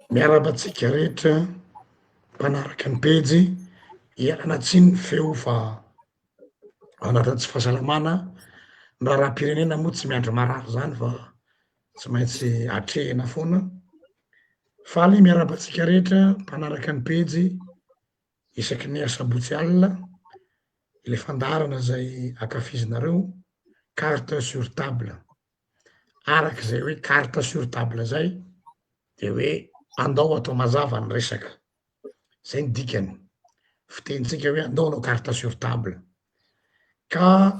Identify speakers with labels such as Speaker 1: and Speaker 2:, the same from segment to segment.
Speaker 1: Miarabatsika rehetra mpanaraka ny pejy ialana tsiny feo fa anatin'ny tsy fahasalamana ny raharam-pirenena moa tsy miandry marary zany fa tsy maintsy atrehina foana. Faly miarabatsika rehetra mpanaraka ny pejy isaky ny asabotsy alina le fandarana zay akafizinareo carte sur table arak' zay hoe carte sur table zay de hoe andao atao mazava ny resaka zay ny dikany fitenitsika hoe andao anao carte sur table ka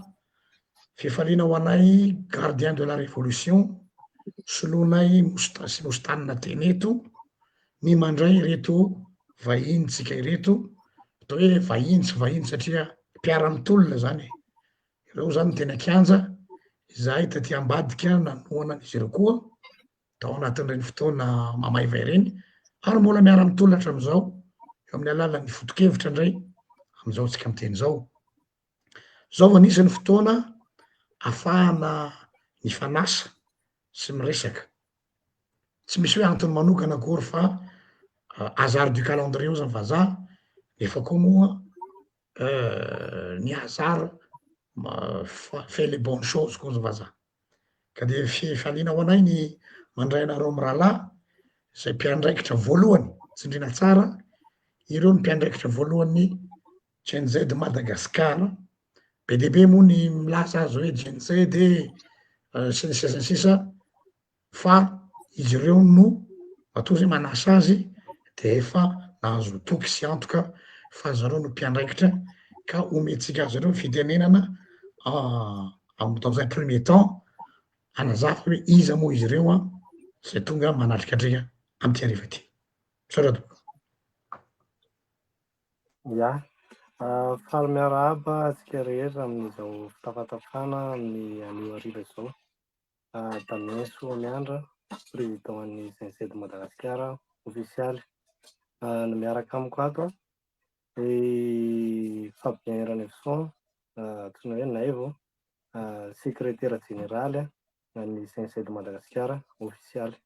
Speaker 1: fifaliana ho anay gardien de la révolution solonay sy mostanina teny eto ny mandray reto vahinitsika ireto atao hoe vahiny tsy vahiny satria mpiara-mitolona zany ireo zany tena kianja izahay taty ambadika nanoana an'izy ireo koa tao anatin'ireny fotoana mamaivay reny ary mbola miara-mitolona hatramizao eo amin'ny alalan'ny foto-kevitra indray amizao tsika miteny zao zao vao nisy ny fotoana ahafahana mifanasa sy miresaka tsy misy hoe antony manokana akory fa hasard du calendrier zany vazaha efa koa moa ny hasard fait les bonnes choses koa za vazaha ka de fifaliana ho anay ny mandray anareo amy rahalahy zay mpiandraikitra voalohany tsindrina tsara ireo ny mpiandraikitra voalohany GNZ Madagasikara be de be moa ny milaza azy hoe GNZ sy ny sisa ny sisa fa izy ireo no matoa zay manasa azy de efa nahazo toky sy antoka fa zareo no mpiandraikitra ka omentsika azy ireo fitenenana dans un premier temps anazava hoe iza moa izy ireo zay tonga manatrika andrika amty hariva ty soradoka
Speaker 2: ya faly miarahaba atsika rehetra amin'izao fitafatafana amin'ny anio hariva zao Damienso Miandra président an'ny GNZ Madagasikara ofisialy ny miaraka amiko ato Fabien Ranefson antsoina hoe Naivo secrétaire général an'ny GNZ Madagasikara ofisialy.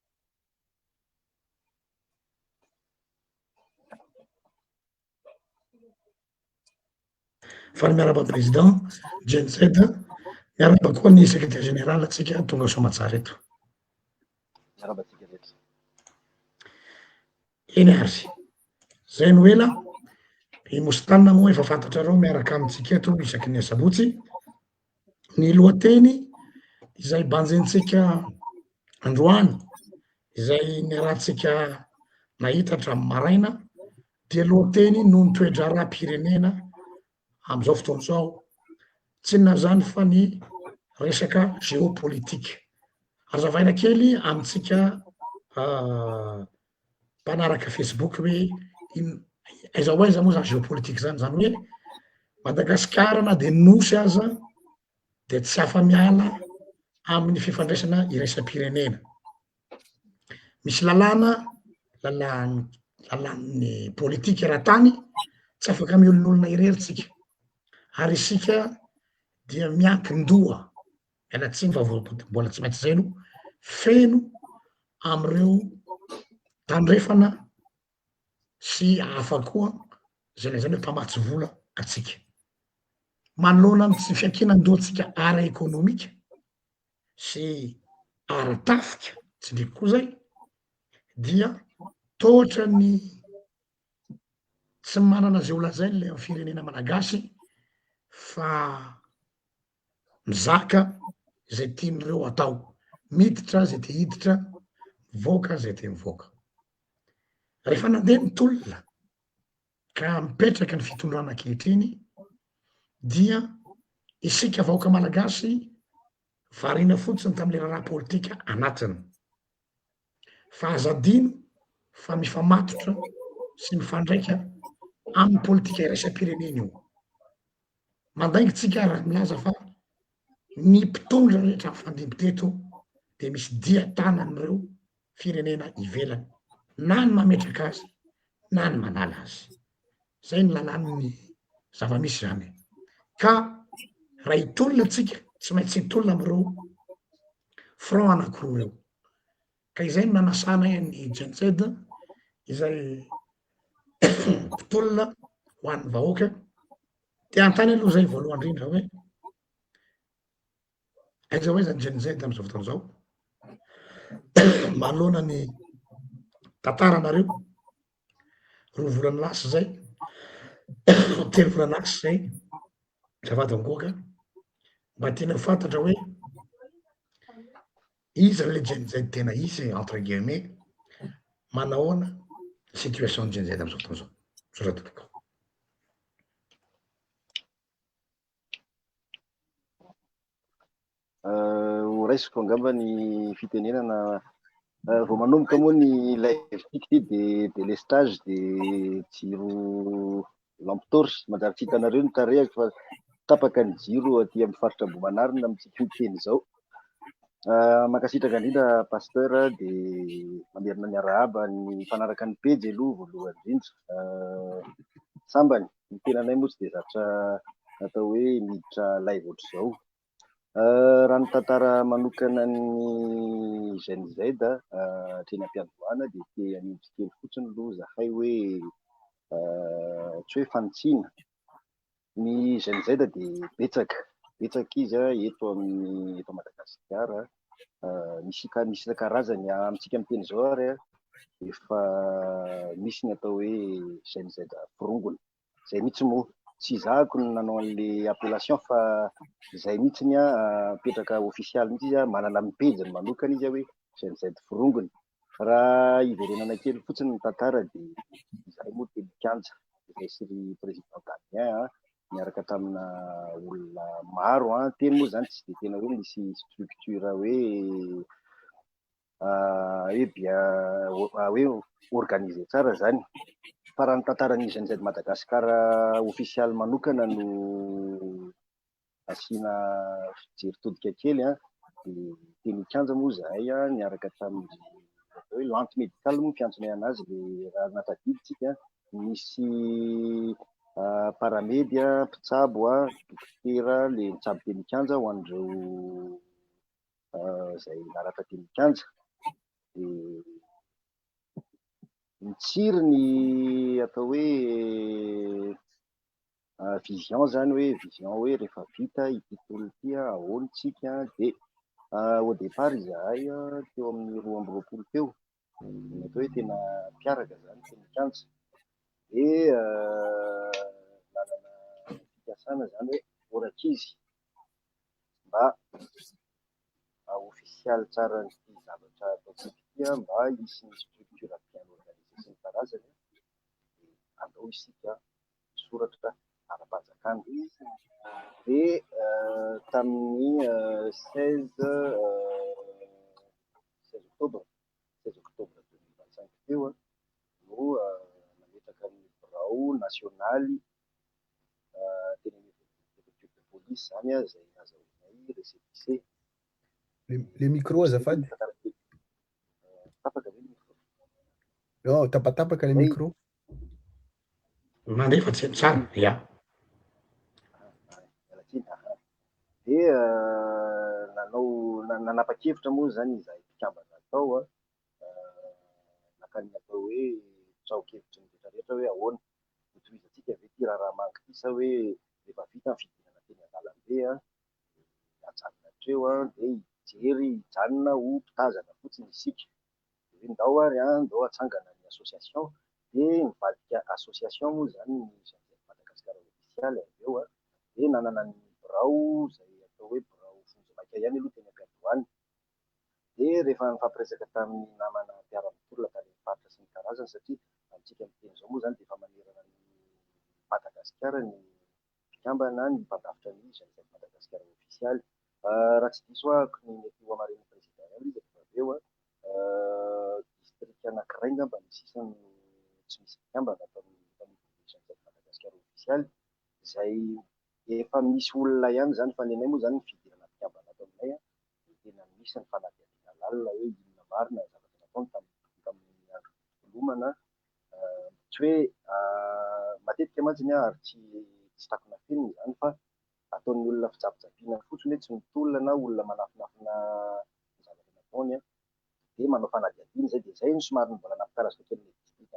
Speaker 1: Faly miaraba président GNZ miaraba koa ny secrétaire général atsika tonga Soamatsara eto eny ary zay no ela i Mostanina moa efa fantatrareo miaraka amitsika eto isaky ny asabotsy ny lohateny izay banjentsika androany izay niarahantsika nahita hatramin'ny maraina dia lohateny noho ny toetra raha-pirenena amizao fotoana zao tsy inona zany fa ny resaka géopolitika hazavaina kely amitsika mpanaraka Facebook hoe aiza ho aiza moa zany géopolitika zany zany hoe Madagasikara na de nosy aza de tsy afa-miala amin'ny fifandraisana iraisam-pirenena misy lalàn'ny politika era-tany tsy afaka miolon'olona irery tsika ary isika dia miankin-doha mialatsiny fa mbola tsy maintsy zay no feno am'ireo tandrefana sy hafa koa zay la zany hoe mpamatsy vola atsika manoloana amy tsy fiankinan-dohatsika ara-ekônomika sy ara-tafika tsindriky koa zay dia tohatra ny tsy manana zay ho lazainy le amy firenena malagasy fa mizaka zay tian'ireo atao miditra zay te hiditra mivoaka zay te mivoaka rehefa nandeha ny tolona ka mipetraka ny fitondrana ankehitriny dia isika vahoaka malagasy variana fotsiny tam'le raharaha politika anatiny fa azadino fa mifamatotra sy mifandraika amin'ny politika iraisam-pirenena io mandaingitsika raha milaza fa ny mpitondra rehetra amy fandimby-teto de misy dia tanan'ireo firenena ivelany na ny mametraka azy na ny manala azy zay ny lalàn'ny zava-misy zany ka raha hitolona tsika tsy maintsy hitolona amireo front anakiroa reo ka izay no nanasanay ny GNZ izay fotoana ho an'ny vahoaka te an-tany aloha zay voalohany indrindra hoe aiza hoe zany jenizay tam'izao fotoana zao manoloana ny tantaranareo roa volany lasy zay telo volany lasy zay zafady angoaka mba tiana fantatra hoe izy le jenizay tena isy entre guillemets manahoana situation jenizay tam'izao fotoana zao soratotoko
Speaker 3: ho raisiko angamba ny fitenenana vao manomboka moa ny live tiky ty de lestage de jiro lampe torche manjary tsy hitanareo ny tarehako fa tapaka ny jiro aty amin'ny faritra Ambohimanarina amintsika miteny zao. Mankasitraka indrindra pasteur de mamerina ny arahaba ny fanaraka ny pejy aloha voalohany indrindra sambany ny tenanay moa tsy de zatra atao hoe miditra live ohatr'izao. Raha ny tantara manokana ny Gen Z treny am-piandohana de te hanindry kely fotsiny aloha zahay hoe tsy hoe fanontsinana ny Gen Z de betsaka izy eto Madagasikara misy isan-karazany amintsika miteny zao ary efa misy ny atao hoe Gen Z vorongona zay mihitsy moa tsy zahako ny nanao an'le appellation fa zay mihitsy ny petraka ofisialy mihitsy izy manana amin'ny pejiny manokana izy hoe Gen Z vorongona. Raha iverenana kely fotsiny ny tantara de izahay moa telinkanja izay sy ry président Damien miaraka tamina olona maro teny moa zany tsy de tena hoe misy structure hoe hoe organisé tsara zany fa raha ny tantaran'ny Gen Z Madagasikara ofisialy manokana no asiana fijery todika kely de telinkanja moa zahay niaraka tamin'ny hoe lante médicale moa fiantsonay anazy le raha natadiditsika misy paramedy mpitsabo dokotera le mitsabo telinkanja ho an'ireo zay naratra telinkanja de mitsiry ny atao hoe vision zany hoe vision hoe rehefa vita ity tontolo ity ahoana tsika de au départ izahay teo amin'ny 2020 teo atao hoe tena mpiaraka zany telinkanja de nanana fikasana zany hoe orakizy mba ofisialy tsara ny zavatra ataotsika ity mba hisy ny structure bien organisé sy ny karazany de atao isika soratra ara-panjakana de tamin'ny 16 octobre 2025 teo no nametraka ny birao nasionaly teny préfecture de police zany zay azahoanay récépissé.
Speaker 4: Le micro azafady.
Speaker 3: Tapaka ve micro?
Speaker 4: Non, tapatapaka le micro.
Speaker 1: mandefa tsara ia
Speaker 3: de nanapa-kevitra moa zany izahay mpikambana atao nakany atao hoe tsaokevitra ny rehetrarehetra hoe ahoana hotohizatsika ve ty raha mangy ty sa hoe rehefa vita ny fidinana teny an-dalambe ajanona hatreo de hijery hijanona ho mpitazana fotsiny isika de ndao ary ndao atsangana ny association de mivadika association moa zany ny Madagasikara ofisialy aveo de nanana ny birao zay atao hoe birao fonjy ihany aloha teny am-piandohany de rehefa nifampiresaka tamin'ny namana mpiara-mitonona tany faritra sy ny karazany satria amintsika miteny zao moa zany de efa manerana ny Madagasikara ny mpikambana ny mpandafitra ny Gen Z Madagasikara ofisialy raha tsy diso ny mety ho amaren'ny président ihany izy aveo district anankiray ngamba ny sisany tsy misy mpikambana tamin'ny Gen Z Madagasikara ofisialy izay efa misy olona ihany zany fa ny anay moa zany ny fidirana mpikambana ato aminay de tena misy ny fanadihadiana lalina hoe inona marina zavatra nataony tamin'ny andro filomana tsy hoe matetika mantsy ary tsy takona filma zany fa ataon'ny olona fijapijapiana fotsiny hoe tsy mitolona na olona manafinafina zavatra nataony de manao fanadihadiana zay de zay ny somary mbola nampitaratsika kely district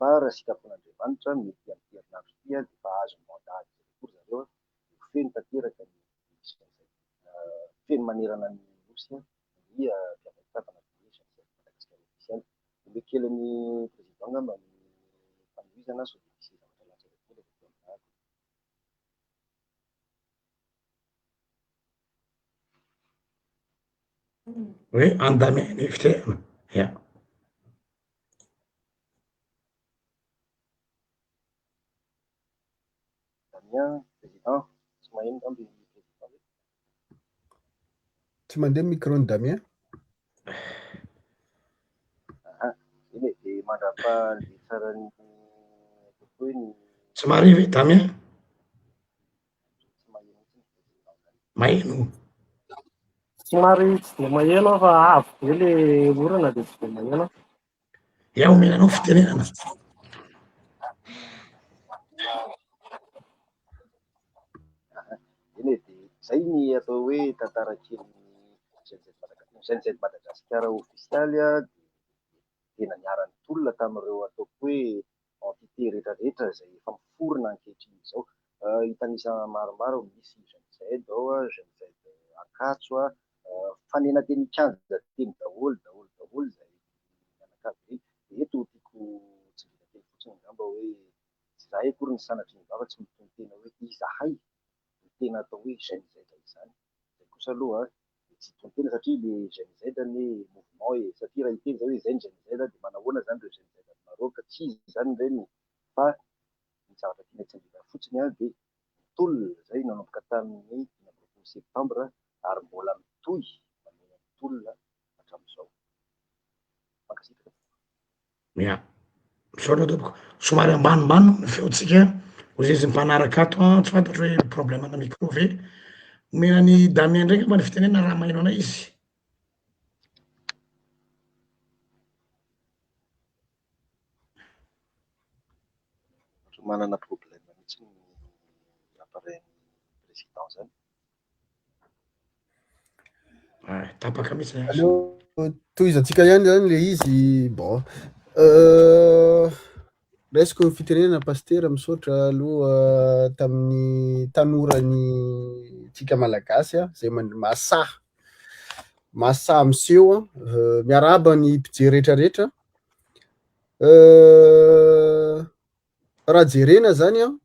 Speaker 3: fa raha sikafon'Andriamanitra mety amin'ny herinandro ity dia efa azo mandady kory zareo feno tanteraka ny feno manerana ny nosy ny fiavatana Madagasikara ofisialy. Mbe kely ny président ngamba ny fanomezana sao dia misy zavatra latsaka kely avy amin'azy.
Speaker 1: hoe andameny fiterana ia
Speaker 3: Damien président tsy maheno ngamby ny président
Speaker 4: Tsy mandeha micro-ny Damien.
Speaker 3: eny e dia mandrapa le tsara ny hoe ny
Speaker 1: tsy marive Damien
Speaker 3: tsy maheno mihitsy ny président zany.
Speaker 1: maheno
Speaker 2: Somary tsy dia maheno aho fa avo be le orana dia tsy dia maheno.
Speaker 1: iaho omenanao fitenenana
Speaker 3: Eny e dia zay ny atao hoe tantara kely CNZ Madagasikara ofisialy tena niarany tolona tamin'ireo ataoko hoe entité rehetrarehetra izay efa miforona ankehitriny izao. Hitanisa maromaro misy GNZ ao GNZ Ankatso fanenanteny kanja teny daholo izay mianakavy dia eto tiako tsivina teny fotsiny ngamba hoe tsy zahay akory ny sanatry ny vava tsy mitony tena hoe izahay ny tena atao hoe GNZ izany. Zay kosa aloha tsy tony tena satria le GNZ ny mouvement satria raha hiteny zao hoe izay ny GNZ dia manahoana zany ireo GNZ Maroc tsy izy zany ireny fa ny zavatra tiana tsangina fotsiny dia tolona zay nanomboka tamin'ny 9 septambra ary mbola mitohy manena ny tolona hatramin'izao. Mankasitraka.
Speaker 1: ia misaotra tompoko somary ambanimbany ny feotsika ho izy mpanaraka ato tsy fantatro hoe problème ana micro ve omenany Damien ndraiky mba ny fitenena raha maheno anay izy
Speaker 3: Manana problème mihitsy ny appareil président zany.
Speaker 1: tapaka mihitsy
Speaker 4: Aleo tohizantsika ihany zany le izy bon resiko ny fitenenana pastera misaotra aloha tamin'ny tanorany tsika malagasy zay masaha miseho miarahaba ny mpijery rehetrarehetra. Raha jerena zany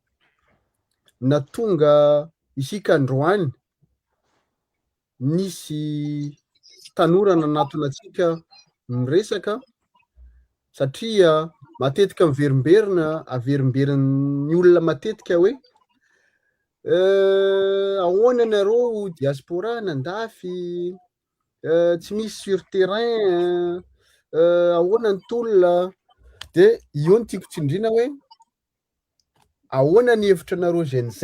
Speaker 4: na tonga isika androany nisy tanora nanatona antsika miresaka satria matetika miverimberina averimberin''ny olona matetika hoe ahoana nareo diaspora nandafy tsy misy sur terrain ahoana ny tolona dia io ny tiako tsindrina hoe ahoana ny hevitra nareo GNZ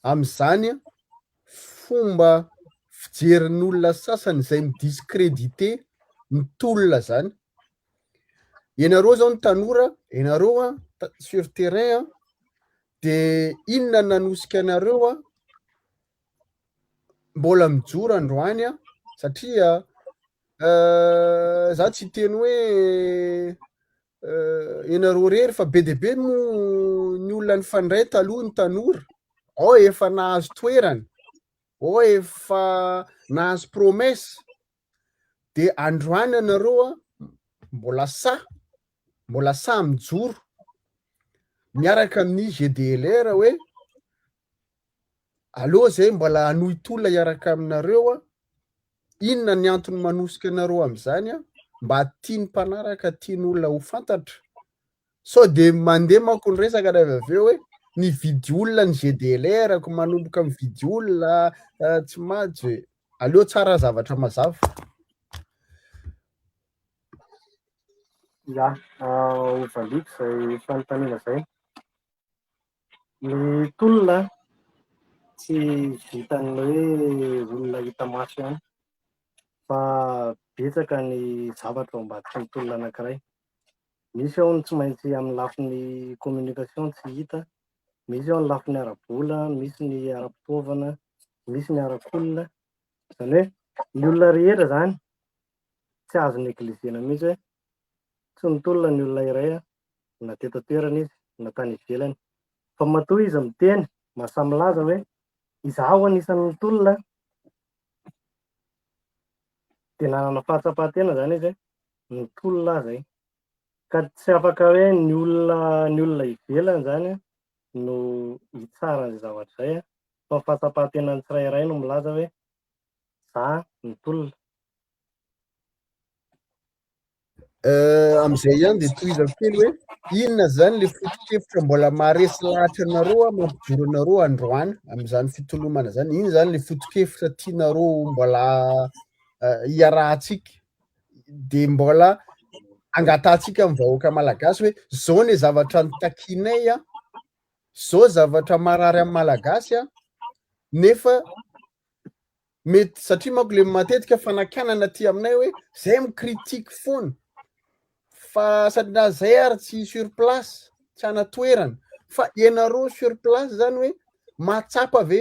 Speaker 4: amin'izany fomba fijerin'olona sasany izay midiscrédité ny tolona zany. Ianareo zao ny tanora ianareo sur terrain dia inona nanosika anareo mbola mijoro androany satria za tsy teny hoe ianareo rery fa be dia be moa ny olona ny fandray taloha ny tanora ao efa nahazo toerana ao efa nahazo promesse dia androany anareo mbola sa mijoro miaraka amin'ny GDLR hoe aleo zay mbola hanohy tolona hiaraka aminareo inona ny antony manosika anareo amin'izany mba tiany mpanaraka tiany olona ho fantatra sao dia mandeha manko ny resaka avy aveo hoe ny vidy olona ny GDLR ko manomboka mividy olona tsy matsy aleo tsara zavatra mazava.
Speaker 2: Ya ho valiko izay fanontaniana izay. Ny tolona tsy vitan'ny hoe olona hita maso ihany fa betsaka ny zavatra ao ambadika ny tolona anankiray. Misy ao ny tsy maintsy amin'ny lafin'ny communication tsy hita, misy ao ny lafin'ny ara-bola, misy ny ara-pitaovana, misy ny ara-kolona. Izany hoe ny olona rehetra zany tsy azo negligena mihitsy hoe tsy nitolona ny olona iray na teto toerana izy na tany ivelany, fa matoa izy miteny mahasamilaza hoe izaho anisan'ny nitolona dia nanana fahatsapan-tena zany izy nitolona zay, ka tsy afaka hoe ny olona ivelany zany no hitsara ny zavatra zay fa fahatsapan-tenan'ny tsirairay no milaza hoe za nitolona.
Speaker 4: Am'izay ihany dia tohizako kely hoe inona zany le foto-kevitra mbola maharesy lahatra anareo mampijoro anareo androany amin'izany fitolomana zany, iny zany le foto-kevitra tianareo mbola hiarahantsika dia mbola angatantsika amin'ny vahoaka malagasy hoe zao ny zavatra notakianay zao zavatra marary amin'ny malagasy nefa mety satria manko le matetika fanakanana aty aminay hoe zay mikritika foana fa satria zay ary tsy sur place tsy anatoerana fa ianareo sur place zany hoe mahatsapa ve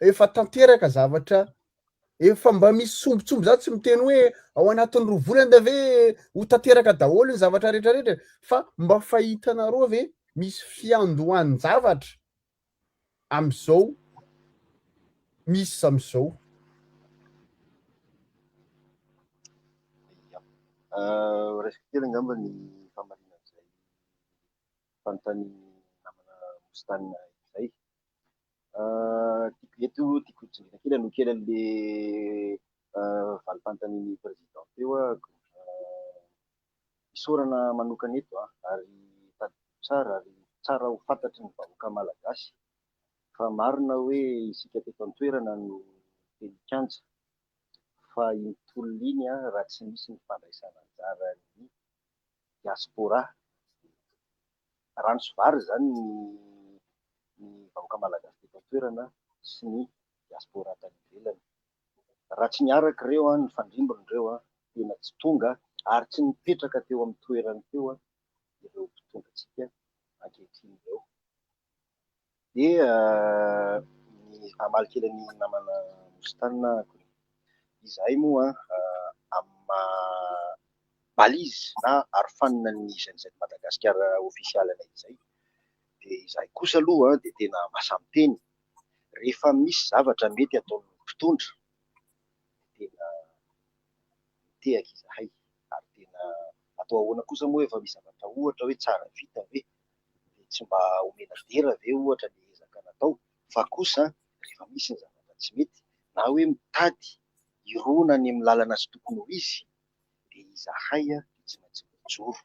Speaker 4: efa tanteraka zavatra efa mba misy sombotsombo za tsy miteny hoe ao anatin'ny 2 volana da ve ho tanteraka daholo ny zavatra rehetrarehetra fa mba fahitanareo ve misy fiandohan-javatra am'izao misy am'izao.
Speaker 3: Resaka kely angamba ny famarinan'izay fanontaniany namana Mostanina izay. Eto tiako tsingina kely aloha kely an'le valim-panontanian'ny président teo isaorana manokana eto ary tadidiko tsara ary tsara ho fantatry ny vahoaka malagasy fa marina hoe isika teto an-toerana no teny kanja fa iny tolona iny raha tsy misy ny fandraisana anjara ny diaspora rano sy vary zany ny vahoaka malagasy teto an-toerana sy ny diaspora tany ivelany. Raha tsy niaraka ireo ny fandrimborindreo tena tsy tonga ary tsy nipetraka teo amin'ny toerany teo ireo mpitondratsika ankehitriny ireo. Dia ny amalikelan'ny namana Mostanina izahay moa amin'ny balizy na arofanina ny ZZ Madagasikara ofisialanay izay dia izahay kosa aloha dia tena masampiteny rehefa misy zavatra mety ataon'ny mpitondra tena mitehaka izahay ary tena atao ahoana kosa moa efa misy zavatra ohatra hoe tsara vita ve dia tsy mba omena dera ve ohatra ny ezaka natao fa kosa rehefa misy ny zavatra tsy mety na hoe mitady irona ny amin'ny lalana tsy tokony ho izy dia izahay tsy maintsy mijoro.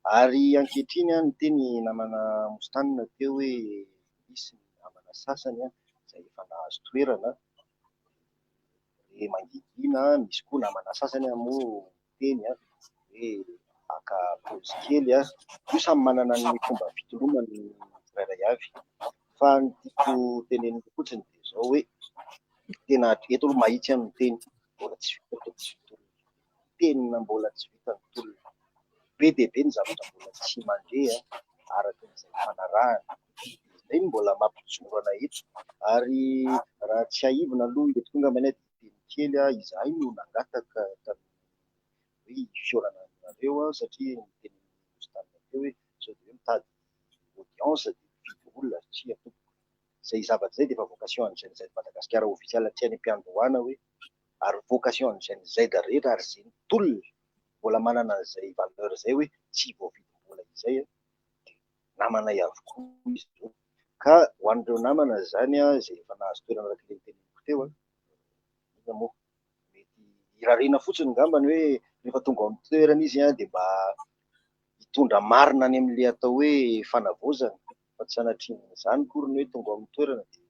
Speaker 3: Ary ankehitriny ny teny namana Mostanina teo hoe misy ny namana sasany izay efa nahazo toerana mangingina, misy koa namana sasany moa teny hoe haka paozy kely io samy manana ny fomba fitolomany tsirairay avy fa ny tiako teneniko fotsiny dia izao hoe tena eto aloha mahitsy amin'ny teny mbola tsy vita tenina mbola tsy vita ny tolona be dia be ny zavatra mbola tsy mandre araka izay fanarahana izay mbola mampijoro anay eto. Ary raha tsy haivina aloha eto tonga manay teny kely izahay no nangataka tamin'ny hoe fiorana nareo satria ny teny Mostanina teo hoe sao dia hoe mitady audience dia mividy olona tsy atoko izay zavatra izay dia efa vocation an'izay ZZ Madagasikara ofisialy tsy any am-piandohana hoe ary vocation an'izay ZZ rehetra ary izay nitolona mbola manana izay valeur izay hoe tsy voavidim-bola izay dia namanay avokoa izy io. Ka ho an'ireo namana izany izay efa nahazo toerana araka ilay teneniko teo ina moa mety hirariana fotsiny ngambany hoe rehefa tonga ao amin'ny toerana izy dia mba hitondra marina any amin'ilay atao hoe fanavaozana fa tsy sanatrian'izany kory ny hoe tonga ao amin'ny toerana dia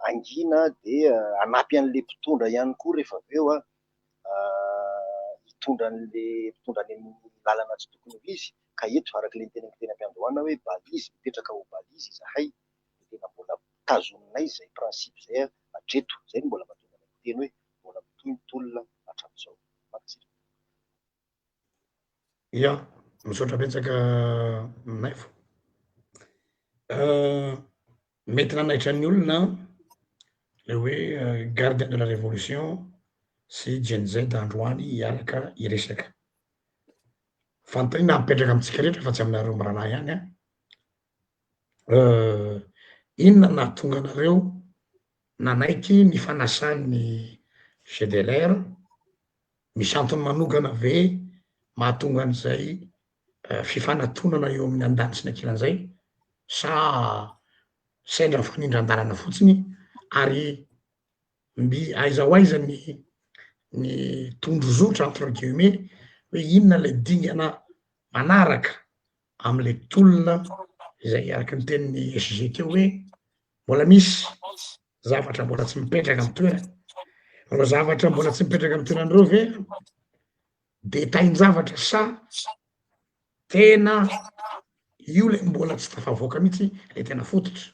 Speaker 3: angina dia hanampy an'ilay mpitondra ihany koa rehefa avy eo hitondra an'ilay mpitondra any amin'ny lalana tsy tokony ho izy ka eto araka ilay teneniko teny am-piandohana hoe balizy mipetraka ho balizy izahay dia tena mbola tazoninay izay prinsipe izay hatreto izay no mbola mahatonga anay miteny hoe mbola mitohy ny tolona hatramin'izao.
Speaker 1: Ia, misaotra betsaka naifo. Mety nanaitra ny olona le hoe gardien de la révolution sy Gen Z androany hiaraka hiresaka fanontaniana mipetraka amintsika rehetra fa tsy aminareo mirahalahy ihany a. Inona nahatonga anareo nanaiky ny fanasan'ny GDLR? Misy antony manokana ve mahatonga an'izay fifanantonana eo amin'ny andany sy ny ankilan'izay, sa sendra fanindran-dalana fotsiny? Ary aiza ho aiza ny tondro zotra entre guillemets hoe inona lay dingana manaraka am'le tolona izay araky ny tenin'ny SG teo hoe mbola misy zavatra mbola tsy mipetraka amy toerany. Ro zavatra mbola tsy mipetraka amy toeran'ireo ve detain-javatra sa tena io le mbola tsy tafavoaka mihitsy le tena fototra?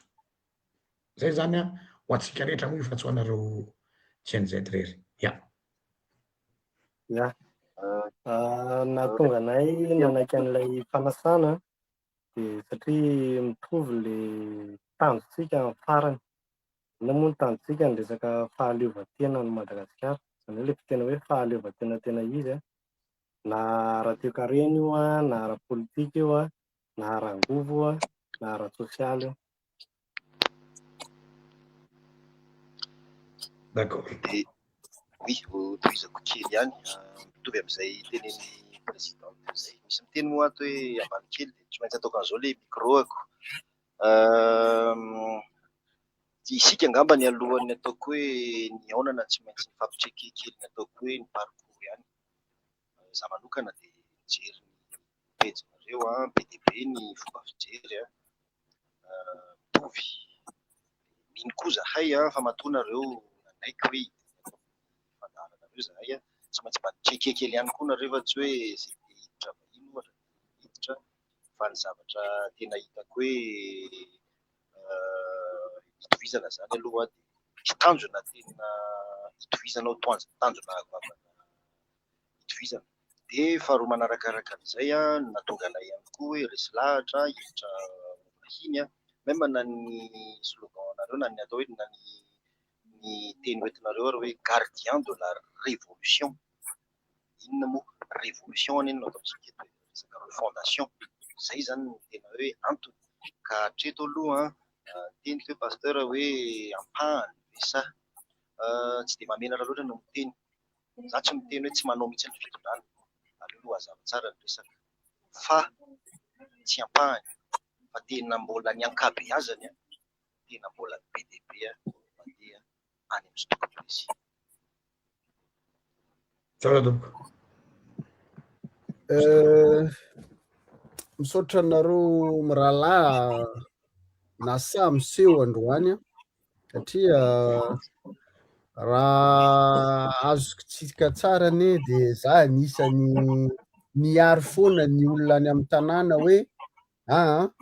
Speaker 1: Zay zany a ho atsika rehetra moa fa tsy ho anareo GNZ rery. Ya.
Speaker 2: Nahatonga anay nanaiky an'ilay fanasana de satria mitovy le tanjotsika amin'ny farany. Ina moa ny tanjotsika ny resaka fahaleovantena ny Madagasikara, zany hoe le tena hoe fahaleovantena tena izy a, na ara-toe-karena io a, na ara-politika io a, na ara-ngovo a, na ara-tsosialy io.
Speaker 1: D'accord.
Speaker 3: De oui, tohizako kely ihany mitovy amin'izay tenen'ny présidente zay. Misy miteny moa ato hoe ambany kely de tsy maintsy ataoko an'izao le micro-ako. Isika angamba ny alohan'ny ataoko hoe ny aonana tsy maintsy nifampitreky kely ny ataoko hoe ny parcours ihany. Za manokana de mijery ny pejinareo be dia be ny fomba fijery mitovy. Mino koa zahay fa matoanareo nanaiky hoe fandaharanareo zahay tsy maintsy mba nitreky kely ihany koa nareo fa tsy hoe zay te hiditra vahiny ohatra hiditra, fa ny zavatra tena hitako hoe hitovizana zany aloha de misy tanjona tena hitovizana ao tanjona vavana hitovizana. De faharoa manarakaraka an'izay nahatonga anay ihany koa hoe resy lahatra hiditra vahiny même na ny slogan-nareo na ny atao hoe na ny teny hoentinareo ary hoe gardien de la révolution. Inona moa révolution an'inona ataontsika eto resaka fondation. Zay zany ny tena hoe antony ka hatreto aloha teny teo pasteur hoe ampahany sa tsy de mamenatra loatra no miteny. Za tsy miteny hoe tsy manao mihitsy ny fitondrana, aloha hazava tsara ny resaka fa tsy ampahany fa tena mbola ny ankabeazany tena mbola be dia be mandeha any amin'ny stockplace.
Speaker 1: Tsara tompoko.
Speaker 4: Misaotra anareo mirahalahy nasa miseho androany satria raha azoko tsika tsara ane de za anisany miaro foana ny olona any amin'ny tanàna hoe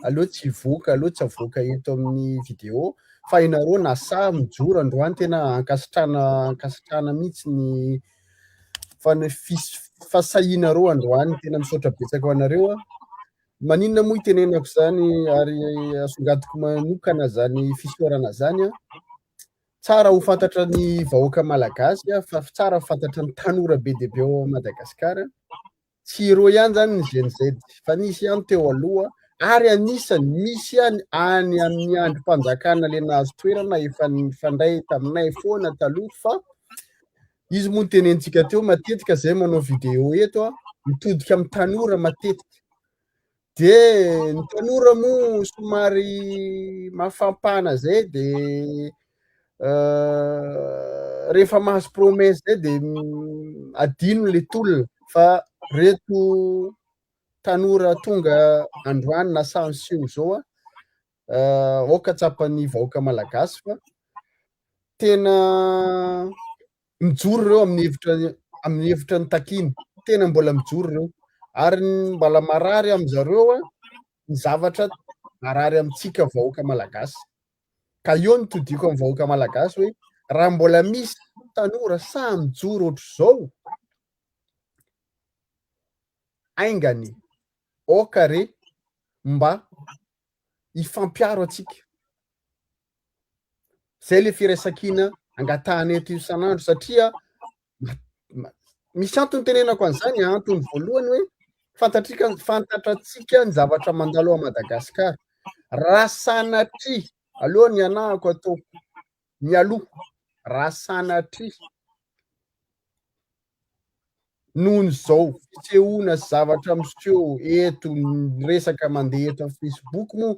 Speaker 4: aleo tsy voaka, aleo tsy avoaka eto amin'ny video fa inareo nasa mijoro androany tena ankasitrana mihitsy ny fasahianareo androany, tena misaotra betsaka ho anareo. Maninona moa itenenako zany ary asongadiko manokana zany fisaorana zany tsara ho fantatra ny vahoaka malagasy fa tsara ho fantatra ny tanora be dia be ao Madagasikara. Tsy ireo ihany zany ny GNZ fa nisy ihany teo aloha ary anisany misy ihany any amin'ny androm-panjakana le nahazo toerana efa nifandray taminay foana taloha fa izy moa ny tenentsika teo matetika zay manao video eto mitodika amin'ny tanora matetika. De ny tanora moa somary mafampana zay de rehefa mahazo promesse zay de adino le tolona fa reto tanora tonga androany na sanseho zao aoka tsapan'ny vahoaka malagasy fa tena mijoro reo amin'ny hevitra ny takiny, tena mbola mijoro reo ary mbala marary am'zareo ny zavatra marary amitsika vahoaka malagasy. Ka io no todiko amin'ny vahoaka malagasy hoe raha mbola misy tanora sa mijoro ohatr'izao aingany okare mba hifampiaro atsika. Zay le firaisan-kina angatahana eto isan'andro satria misy antony tenenako an'izany. Antony voalohany hoe fantatratsika ny zavatra mandalo a Madagasikara. Raha sanatria aloha ny anahako ataoko mialoha, raha sanatria nohon' izao fisehoana zavatra miseho eto resaka mandeha eto amin'ny Facebook moa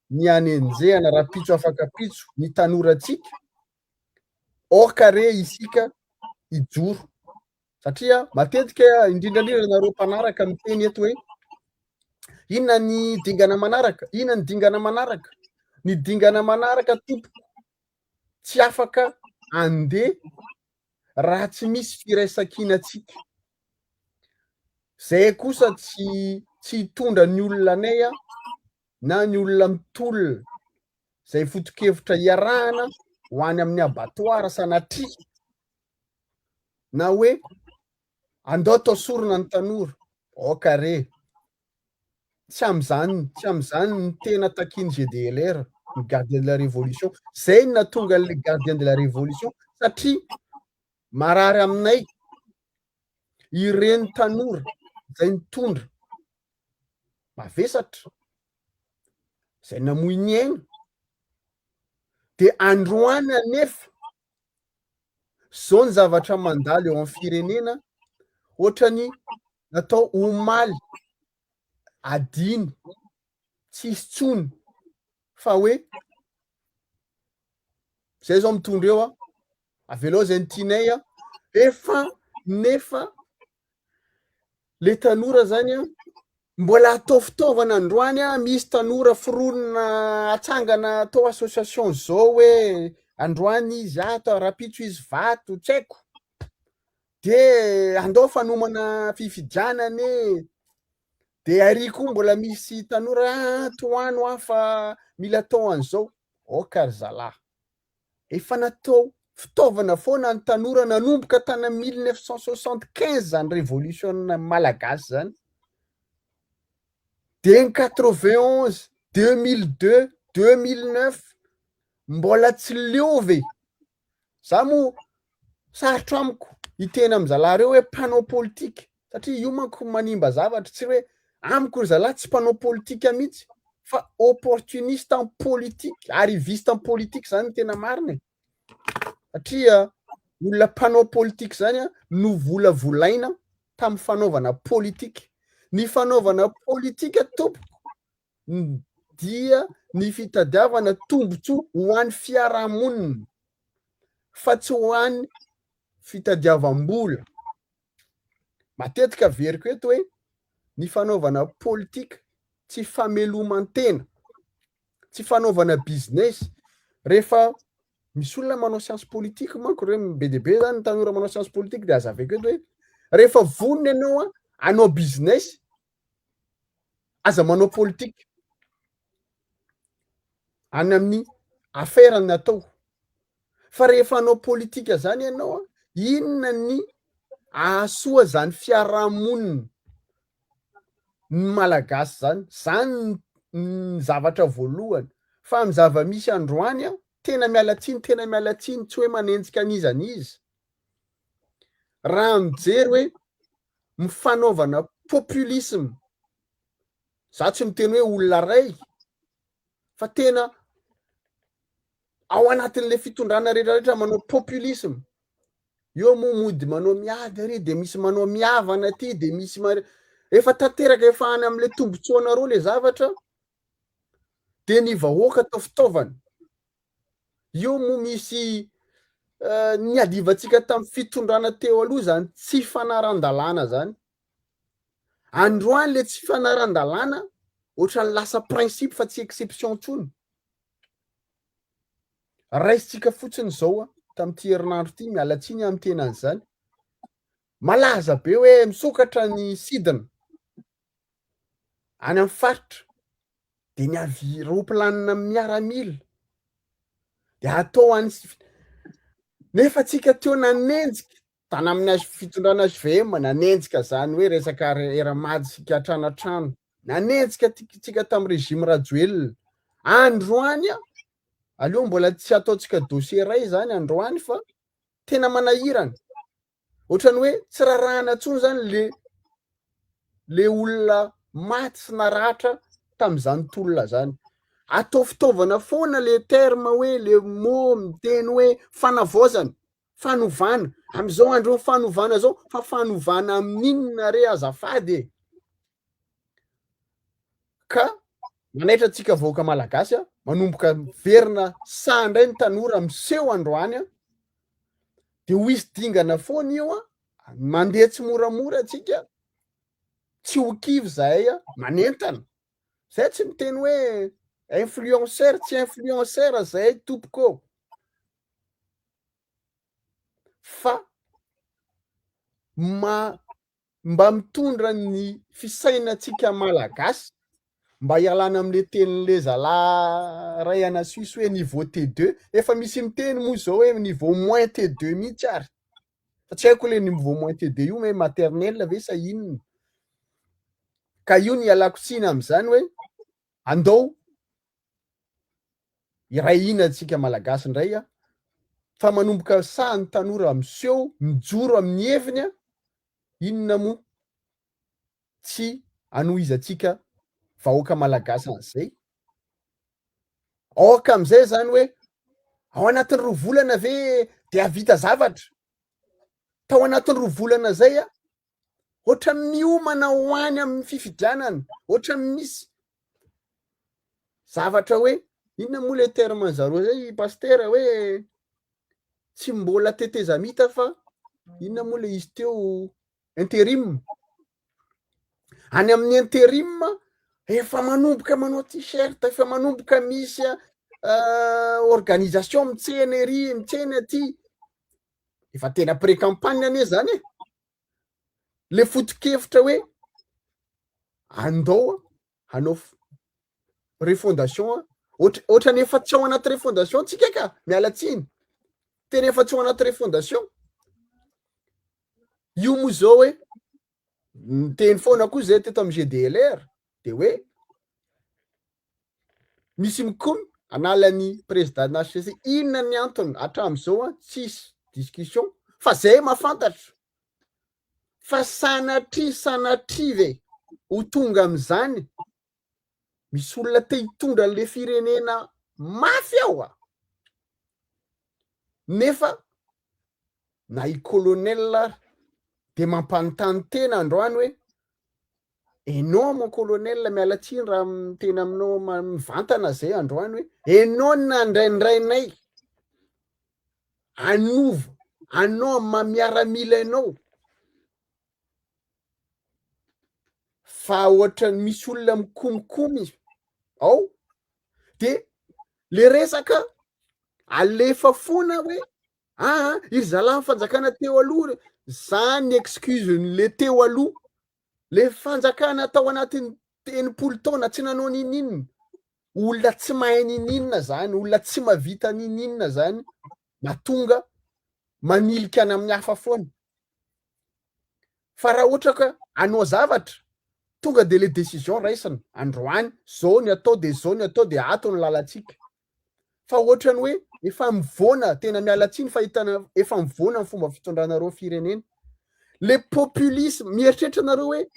Speaker 4: ny any anjehana raha pitso afaka pitso ny tanoratsika okare isika ijoro satria matetika indrindrandrindra nareo mpanaraka miteny eto hoe inona ny dingana manaraka, inona ny dingana manaraka, ny dingana manaraka tompoko tsy afaka andeha raha tsy misy firaisan-kinatsika. Zay kosa tsy hitondra ny olona anay na ny olona mitolona zay foto-kevitra iarahana ho any amin'ny abatoara sanatria na hoe andao tao sorona ny tanora okare tsy am'zany ny tena takiany GDLR ny gardien de la révolution. Zay no natonga le gardien de la révolution satria marary aminay ireny tanora zay nitondra mavesatra zay namoy ny aina de androany anefa zao ny zavatra mandalo eo amin'ny firenena ohatrany natao omaly adiny tsisy tsony fa hoe zay zao mitondra eo avelao zay nytianay nefa le tanora zany mbola atao fitaovana androany misy tanora foronina atsangana atao association zao hoe androany izy ato rapitso izy vato tsy haiko de andao fanomana fifidianany de ary koa mbola misy tanora toano afa mila atao an'izao okary zalahy efa natao fitaovana foana ny tanora nanomboka tany 1975 zany révolution malagasy zany de 91 2002 2009 mbola tsy leove za mo sarotro amiko hiteny amin'ny zalahy reo hoe mpanao politika satria io manko manimba zavatra tsy hoe amiko ry zalahy tsy mpanao politika mihitsy fa opportuniste en politique arriviste en politique zany tena marina satria olona mpanao politika zany no volavolaina tamin'ny fanaovana politika. Ny fanaovana politika tompoko dia ny fitadiavana tombotsoa ho an'ny fiarahamonina fa tsy ho an'ny fitadiavam-bola. Matetika veriko eto hoe ny fanaovana politika tsy famelomantena, tsy fanaovana business. Rehefa misy olona manao science politique manko reo be dia be zany ny tanora manao science politique de azaveko eto hoe rehefa vonona ianao anao business aza manao politika any amin'ny affaire ny atao fa rehefa anao politika zany ianao inona ny ahasoa zany fiarahamonina ny malagasy zany ny zavatra voalohany fa amin'ny zava-misy androany tena miala tsiny tsy hoe manenjika an'iza n'iza raha mijery hoe mifanaovana populisme. Za tsy miteny hoe olona ray fa tena ao anatin'le fitondrana rehetrarehetra manao populisme. Eo moa mody manao miady ary de misy manao miavana aty de misy efa tanteraka efa any amin'le tombotsoanareo le zavatra de ny vahoaka atao fitaovana. Io moa misy ny adivantsika tamin'ny fitondrana teo aloha zany tsy fanaran-dalàna zany. Androany le tsy fanaran-dalàna ohatran'ny lasa principe fa tsy exception tsony. Raisitsika fotsiny zao tamin'ity herinandro ity miala tsiny amin'ny tenan'izany. Malaza be hoe misokatra ny sidina any amin'ny faritra de ny avy roplanina miaramila de atao any nefa tsika teo nanenjika tany amin'ny fitondrana SVM nanenjika zany hoe resaka era-mady sikatranatrano nanenjika tsika tamin'ny régime Rajoelina. Androany aleo mbola tsy ataontsika dossier ray zany androany fa tena manahirana ohatrany hoe tsy rarahana tsony zany le le olona maty sy naratra tamin'izany tolona zany. Atao fitaovana foana le terme hoe le mot miteny hoe fanavaozana, fanovana. Amin'izao andro fanovana zao, fa fanovana amin'inona re azafady? Ka manaitra antsika vahoaka malagasy manomboka verina sandray ny tanora miseho androany de ho izy dingana foana io mandeha tsy moramora atsika, tsy ho kivy zahay manentana. Zay tsy miteny hoe influenceur tsy influenceur zahay tompoko, fa mba mitondra ny fisainantsika malagasy, mba hialana am'le tenin'le zala ray ana Suisse hoe niveau T2, efa misy miteny moa zao hoe niveau moins T2 mihitsy ary. Fa tsy haiko le niveau moins T2 io hoe maternelle ve sa inona. Ka io ny ialako tsiny am'izany hoe andao irahina antsika malagasy indray fa manomboka sahany tanora miseho mijoro amin'ny heviny inona moa tsy anohizantsika vahoaka malagasy an'izay. Aoka am'izay zany hoe ao anatin'ny 2 volana ve de havita zavatra. Tao anatin'ny 2 volana zay ohatra miomana ho any amin'ny fifidianana, ohatra misy zavatra hoe inona moa le terme zareo zay pasteur hoe tsy mbola tetezamita fa inona moa le izy teo intérim. Any amin'ny intérim efa manomboka manao t-shirt, efa manomboka misy organisation mitsena ery, mitsena aty. Efa tena pré-campagne anie zany le foto-kevitra hoe andao hanao refondation ohatra ny efa tsy ao anaty refondation tsika ka miala tsiny, tena efa tsy ao anaty refondation. Io moa zao hoe miteny foana koa zay teto amin'ny GDLR de hoe misy mikomy analan'ny président HCC inona ny antony hatramin'izao tsisy discussion, fa zay mahafantatra fa sanatria ve ho tonga am'izany. Misy olona te hitondra le firenena mafy nefa na i colonel de mampanontany tena androany hoe enao mon colonel, miala tsiny raha tena aminao mivantana zay androany hoe enao nandraindrainay anova anao mamiaramila anao. Fa ohatra misy olona mikomikomy ao de le resaka alefa foana hoe iry zalahy fanjakana teo aloha zany excuse le teo aloha, le fanjakana tao anatin'ny 10 taona tsy nanao ninina. Olona tsy mahay ninina zany, olona tsy mavita ninina zany mahatonga manilika any amin'ny hafa foana. Fa raha ohatra ka anao zavatra tonga de le décision raisina androany, zao ny atao de zao ny atao de ato ny lalantsika. Fa ohatrany hoe efa mivoana, tena miala tsiny fahitana efa mivoana ny fomba fitondranareo firenena. Le populisme mieritreritra nareo hoe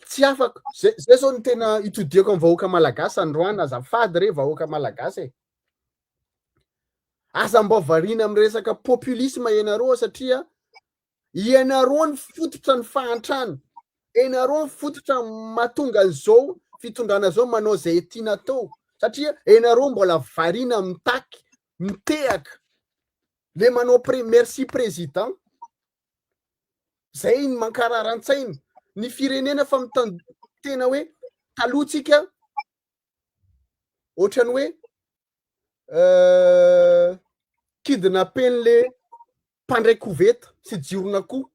Speaker 4: tsy afaka zay zao ny tena itodiako amin'ny vahoaka malagasy androany. Azafady re vahoaka malagasy aza mba variana amin'ny resaka populisme ianareo satria ianareo ny fototra ny fahantrana, ianareo ny fototra mahatonga an'izao fitondrana zao manao zay tiana atao, satria ianareo mbola variana mitaky mitehaka le manao merci président. Zay ny mankararan-tsaina ny firenena fa tena hoe talohatsika ohatrany hoe kidnapen'le mpandray koveta sy jiron'akoho,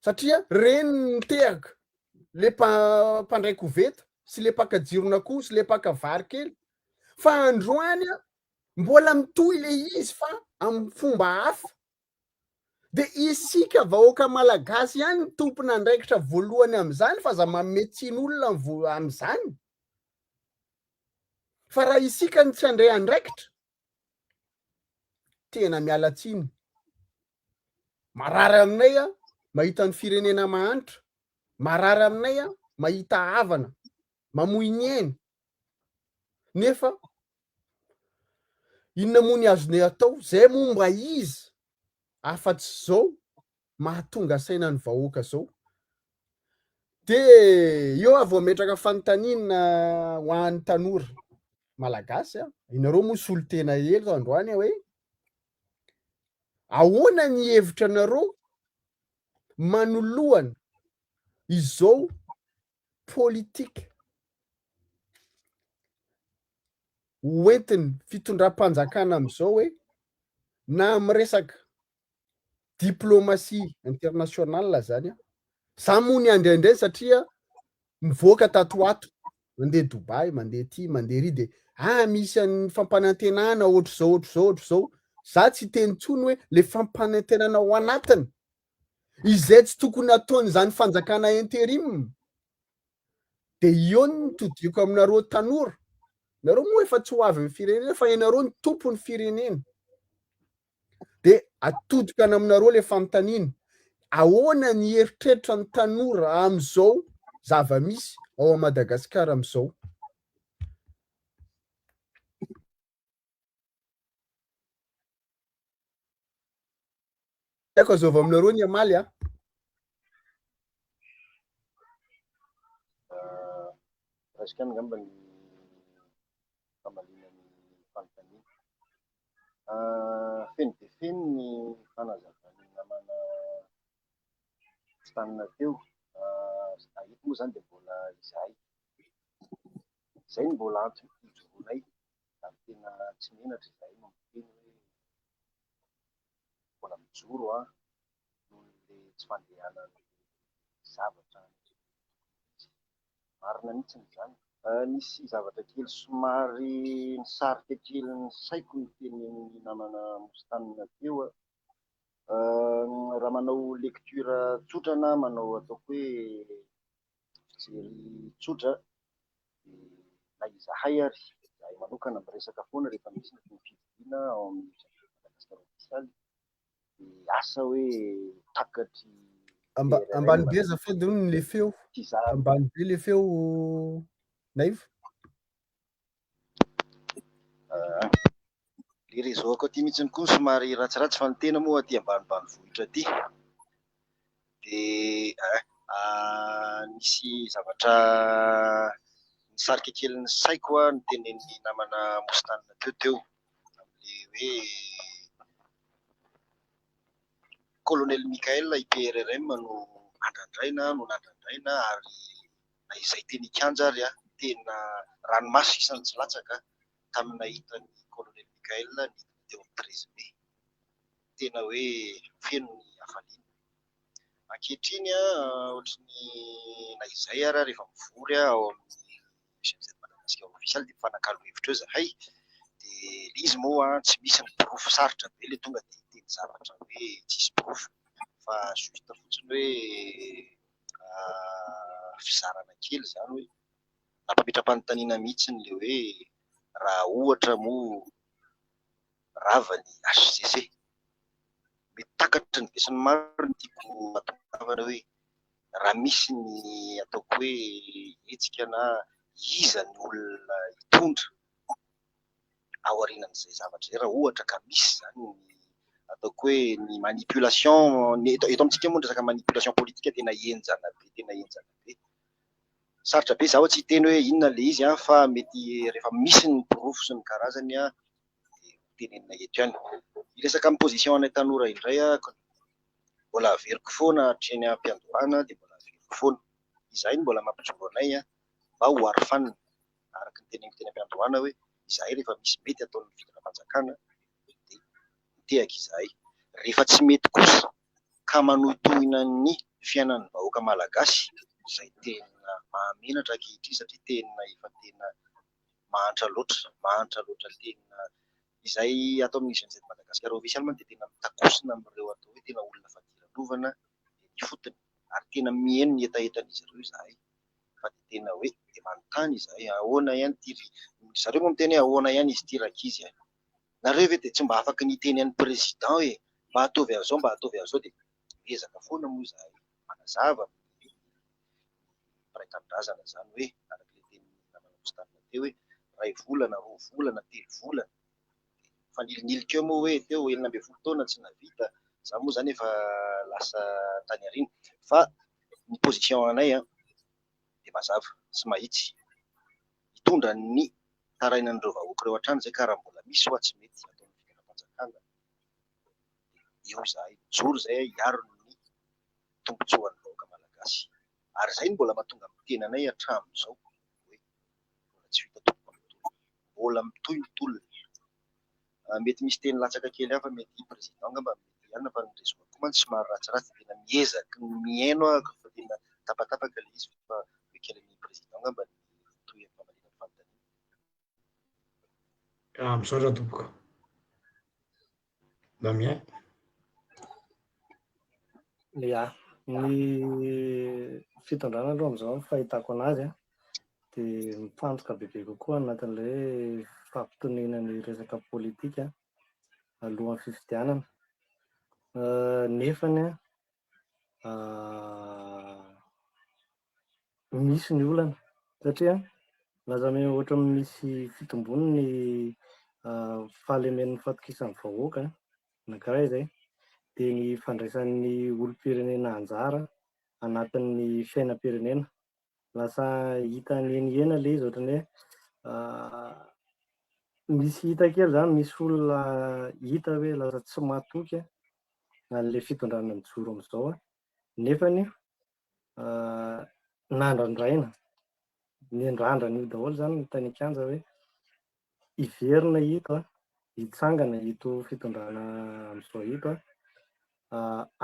Speaker 4: satria reny mitehaka le mpandray koveta sy le mpaka jiron'akoho sy le mpaka vary kely. Fa androany mbola mitohy le izy fa amin'ny fomba hafa. De isika vahoaka malagasy ihany ny tompona andraikitra voalohany am'izany fa za mametsin'olona am'izany. Fa raha isika ny tsy andray andraikitra tena miala tsiny. Marary aminay mahita ny firenena mahantra, marary aminay a mahita havana mamoy ny eny nefa inona moa ny azonay atao zay moa mba izy afa-tsy zao mahatonga saina ny vahoaka zao de eo avy metraka fanontaniana ho an'ny tanora malagasy a inareo moa solo tena elo androany hoe ahoana ny hevitra anareo manoloana izao politika hoentiny fitondram-panjakana am'izao hoe na am'resaka diplomasia internationale zany a za moa ny andraindray satria mivoaka tato ato mandeha Dubai mandeha ty mandeha ry de misy an'ny fampanantenana ohatr'zao za tsy teny tsony hoe le fampanantenana ao anatiny izay tsy tokony ataony zany fanjakana interim de io ny todiko aminareo tanora nareo moa efa tsy ho avy ny firenena fa ianareo ny tompon'ny firenena de atodika any aminareo le fanontaniana ahoana ny heritreritra ny tanora am'izao zava-misy ao Madagasikara am'izao aiko azova aminareo ny amaly a
Speaker 3: resaka ngamba ny famalina ny fanontaniana feno de feno ny fanazavany namana tanina teo ahito moa zany de mbola izay ny mbola antony ijoroanay ary tena tsy menatra izay no miteny hoe mbola mijoro noho le tsy fandehana zavatra marina mihitsy zany nisy zavatra kely somary nisarika kely ny saiko ny tenen'ny namana mostanina teo raha manao lecture tsotra na manao ataoko hoe fijery tsotra na izahay ary zahay manokana miresaka foana rehefa misy ny fidiana ao amin'ny Madagasikara ofisialy de asa hoe takatry
Speaker 4: ambany be azafady hono le feo ambany be le feo naivo
Speaker 3: le réseau ako aty mihitsy koa somary ratsiratsy fa ny tena moa aty ambanimbany vohitra aty de nisy zavatra nisarika kely ny saiko ny tenen'ny namana mostanina teo amin'le hoe colonel Michael IPRRM no nandrandraina ary na izay teny Kanja ary tena ranomasy isan'ny tsy latsaka tamina hitan'ny colonel Michael ny teo amin'ny 13 mai tena hoe feno ny hafaliana ankehitriny ohatrany na izay ary rehefa mivory ao amin'ny CNZ Madagasikara ofisialy de mifanakalo hevitra eo zahay de izy moa tsy misy ny proof sarotra be le tonga de teny zavatra hoe tsisy proof fa juste fotsiny hoe fizarana kely zany hoe nampametra-panontaniana mihitsy le hoe raha ohatra moa rava ny HCC mety takatry ny besin'ny maro ny tiako atongavana hoe raha misy ny ataoko hoe hetsika na iza ny olona hitondra ao aorianan'izay zavatra zay raha ohatra ka misy zany ny ataoko hoe ny manipulation eto amintsika moa resaka manipulation politika tena enjana be sarotra be zaho tsy hiteny hoe inona le izy fa mety rehefa misy ny proof sy ny karazany de tenenina eto ihany resaka amin'ny position anay tanora indray mbola averiko foana hatreny am-piandohana de mbola averiko foana izay ny mbola mampijoro anay mba ho ary fanina araka ny teny am-piandohana hoe izahay rehefa misy mety ataon'ny fitondram-panjakana de mitehaka izahay rehefa tsy mety kosa ka manohitohina ny fiainan'ny vahoaka malagasy izay tena mahamenatra ankehitriny satria tena efa tena mahantra loatra tena izay atao amin'ny CNZ Madagasikara ofisialy man de tena mitakosina amin'ireo atao hoe tena olona fadiran-dovana ny fotony ary tena mihaino ny etaetan'izy ireo zahay fa de tena hoe de manontany izahay ahoana ihany ty zareo moa miteny ahoana ihany izy ty rakizy nareo ve de tsy mba afaka niteny an'ny président hoe mba ataovy azao de ezaka foana moa izahay manazava tanindrazana zany hoe arak'ilay teny namanao tamina teo hoe 2 volana 2 volana 3 volana fa niliniliko eo moa hoe teo 12 taona tsy navita za moa zany efa lasa tany arina fa ny position anay dia mazava sy mahitsy hitondra ny tarainan'ireo vahoaka ireo hatrany zay ka raha mbola misy hoa tsy mety ataon'ny fiainam-panjakana eo zahay joro zay hiaro ny tombotsoan'ny vahoaka malagasy ary zay ny mbola mahatonga amin'ny tenanay hatramin'izao hoe mbola tsy vita tompo mbola mitohitolona mety misy teny latsaka kely hafa mety président ngamba mety ihany fa ny resoko koa mantsy somary ratsiratsy tena miezaky miaino ako fa tena tapatapaka ilay izy fa hoe kely ny président ngamba ny toy am-pamalina ny fanontaniana.
Speaker 1: Misaotra tompoko. Damien.
Speaker 2: Ya, ny fitondrana aloha amin'izao fahitako anazy dia mifantoka bebe kokoa anatin'ilay fampitoniana ny resaka politika alohan'ny fifidianana. Nefany misy ny olana satria lazame ohatra misy fitombony ny fahalemen'ny fatokisan'ny vahoaka anankiray zay dia ny fandraisan'ny olom-pirenena anjara anatin'ny fiainam-pirenena lasa hita ny eniena ilay izy ohatran'ny hoe misy hita kely zany misy olona hita hoe lasa tsy mahatoky an'ilay fitondrana ny joro amin'izao nefany nandrandraina ny andrandrana io daholo zany ny tany an-kanja hoe hiverina hito hitsangana hito fitondrana amin'izao hito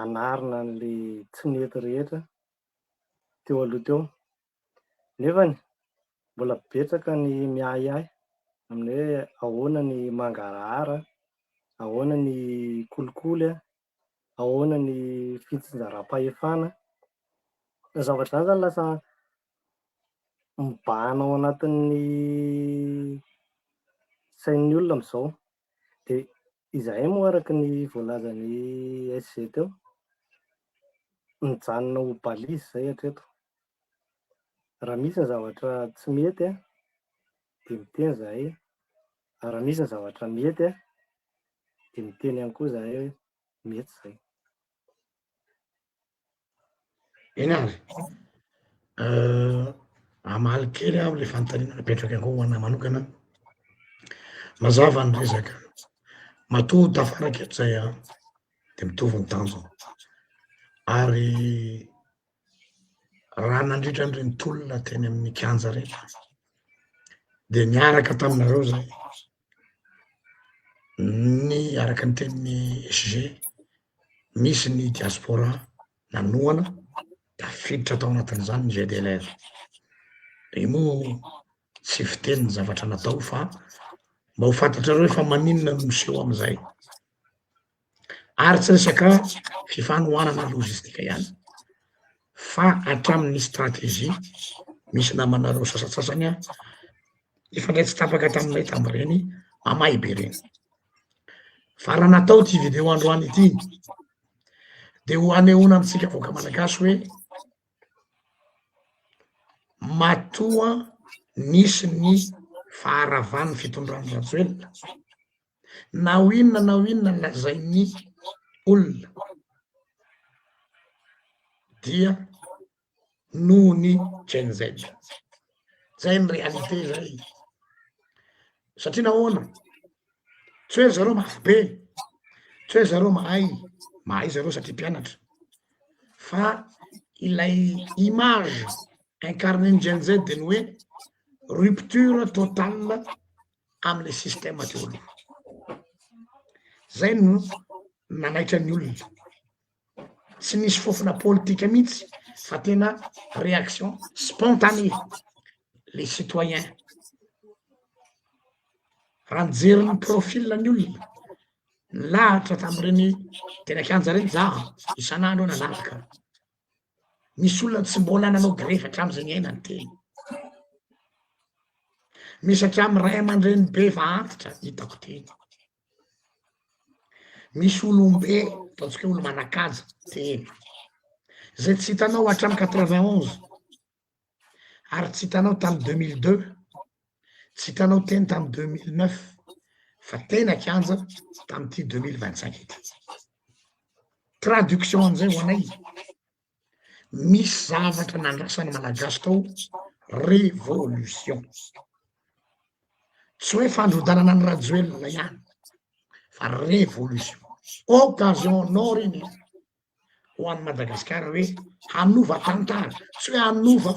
Speaker 2: anarina an'ilay tsy nety rehetra teo aloha teo nefany mbola betsaka ny miahiahy amin'ny hoe ahoana ny mangarahara ahoana ny kolikoly ahoana ny fitsinjaram-pahefana zavatra zany lasa mibahana ao anatin'ny sain'ny olona amin'izao dia izahay moa araka ny voalazan'ny SG teo mijanona ho balizy zay hatreto raha misy ny zavatra tsy mety dia miteny zahay raha misy ny zavatra mety dia miteny ihany koa zahay hoe mety zay.
Speaker 1: Eny ary amaly kely amin'ilay fanontaniana napetraka ankoa ho ana manokana mazava ny resaka matoa tafaraky hatrizay dia mitovy ny tanjo ary raha nandritra n'ireny tolona teny amin'ny kanja reny dia niaraka taminareo zay ny araka ny tenin'ny SG misy ny diaspora nanoana tafiditra tao anatin'izany ny GDLR io moa tsy fiteny ny zavatra natao fa mba ho fantatrareo fa maninona no miseho amin'izay ary tsy resaka fifanohanana lojistika ihany fa hatramin'ny stratégie misy namanareo sasatsasany ifandray tsy tapaka taminay tamin'ireny mamay be reny fa raha natao ty video androany ity dia ho anehoana amintsika vahoaka malagasy hoe matoa nisy ny faharavan'ny fitondrany Rajoelina na ho inona lazain'ny olona dia noho ny Gen Z zay ny réalité zay satria nahoana tsy hoe zareo mafy be tsy hoe zareo mahay zareo satria mpianatra fa ilay image incarnen'ny Gen Z dia ny hoe rupture totale amin'ilay système teolo zay no nanaitra ny olona tsy nisy fofona politika mihitsy fa tena réaction spontanée les citoyens raha nijery ny profil ny olona nilahatra tamin'ireny tena kanja reny zaho isan'andro nalalaka misy olona tsy mbola nanao grefy hatramin'izay ny ainany teny misy hatramin'ny ray aman-dreny be fa antitra hitako teny misy olombe ataontsika hoe olo manakaja teny zay tsy hitanao hatramin'ny 91 ary tsy hitanao tamin'ny 2002 tsy hitanao teny tamin'ny 2009 fa tena kianja tamin'ity 2025 ity traduction an'izay ho anay misy zavatra nandrasany malagasy tao révolution tsy hoe fandrodanana ny rajoelina ihany fa révolution occasion nao reny ho an'ny Madagasikara hoe hanova tantara tsy hoe hanova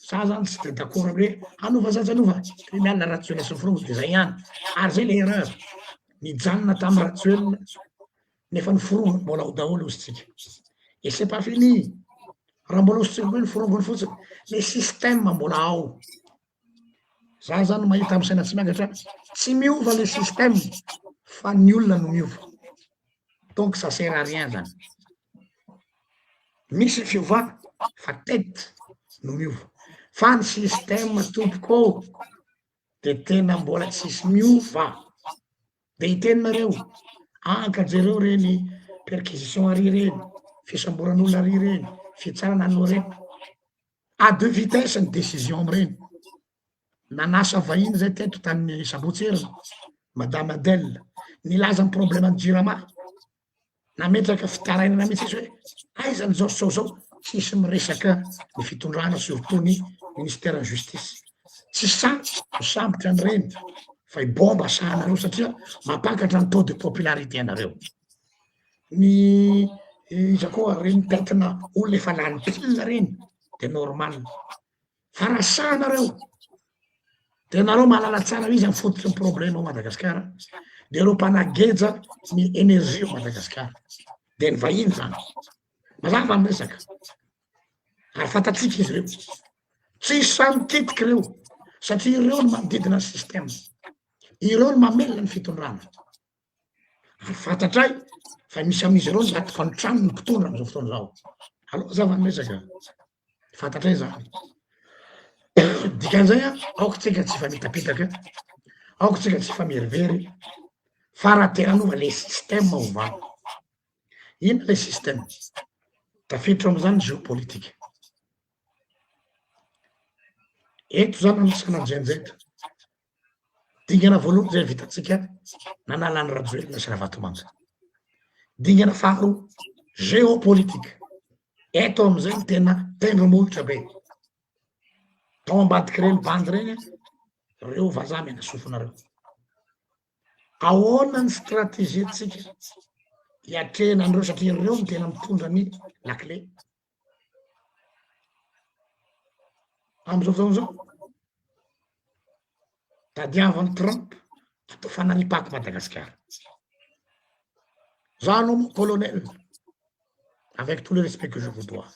Speaker 1: za zany tsy de d'accord hoe hanova zajanova miala rajoelina sy foromo de zay ihany ary zay le erreur mijanona tamin'ny rajoelina nefa ny foromo mbola ho daholo ozytsika et c'est pas fini raha mbola osytsika hoe ny forongony fotsiny le système mbola ao za zany mahita amin'ny saina tsy miangatra tsy miova le système fa ny olona no miova donc ça sert à rien zany misy fiovana fa tety no miova fa ny système tompoko de tena mbola tsisy miova de itenareo ankajereo reny perquisition ary reny fisamboran'olona ary reny fitsarana aloha reny à deux vitesses ny décision am'ireny nanasa vahiny zay teto tamin'ny sabotserina madame Adèle nilaza ny problème ny jirama nametraka fitarainana mihitsy izy hoe aizany zao sao zao tsisy miresaka ny fitondrana surtout ny ministère en justice tsy sambotra ny reny fa ibomba sahanareo satria mampakatra ny taux de popularité anareo ny iza koa reny petina olona efa lany pilina reny de normal fa raha sahanareo de nareo mahalala tsara izy amin'ny fototry ny problème ao Madagasikara de reo mpanageja ny énergie ao Madagasikara de ny vahiny zany mazava ny resaka ary fantatsika izy reo tsy sanititiky reo satria ireo no manodidina ny système ireo no mamelona ny fitondrana ary fantatray fa misy amin'izy ireo naty fa ny trano ny mpitondra am'izao fotoana zao aloha zava ny resaka fantatray zany dikan'izay aoko tsika tsy fa mitapitaka aoko tsika tsy fa merivery fa raha tena nova le système ovana ina le système tafiditra am'izany géopolitique eto zany anisananjenjeta dingana voalohany zay vitatsika nanalany rajoelina sy Ravatomanga dingana faharoa géopolitique eto am'izay ny tena tendrombohitra be tao ambadiky reny bandy reny reo vazaha mena sofonareo ahoana ny stratégie tsika hiatrenandreo satria reo ny tena mitondra ny lakle am'izao fotoana zao tadiavan'ny Trump atao fanalipako Madagasikara zano mon colonel avec tout le respect que je vous dois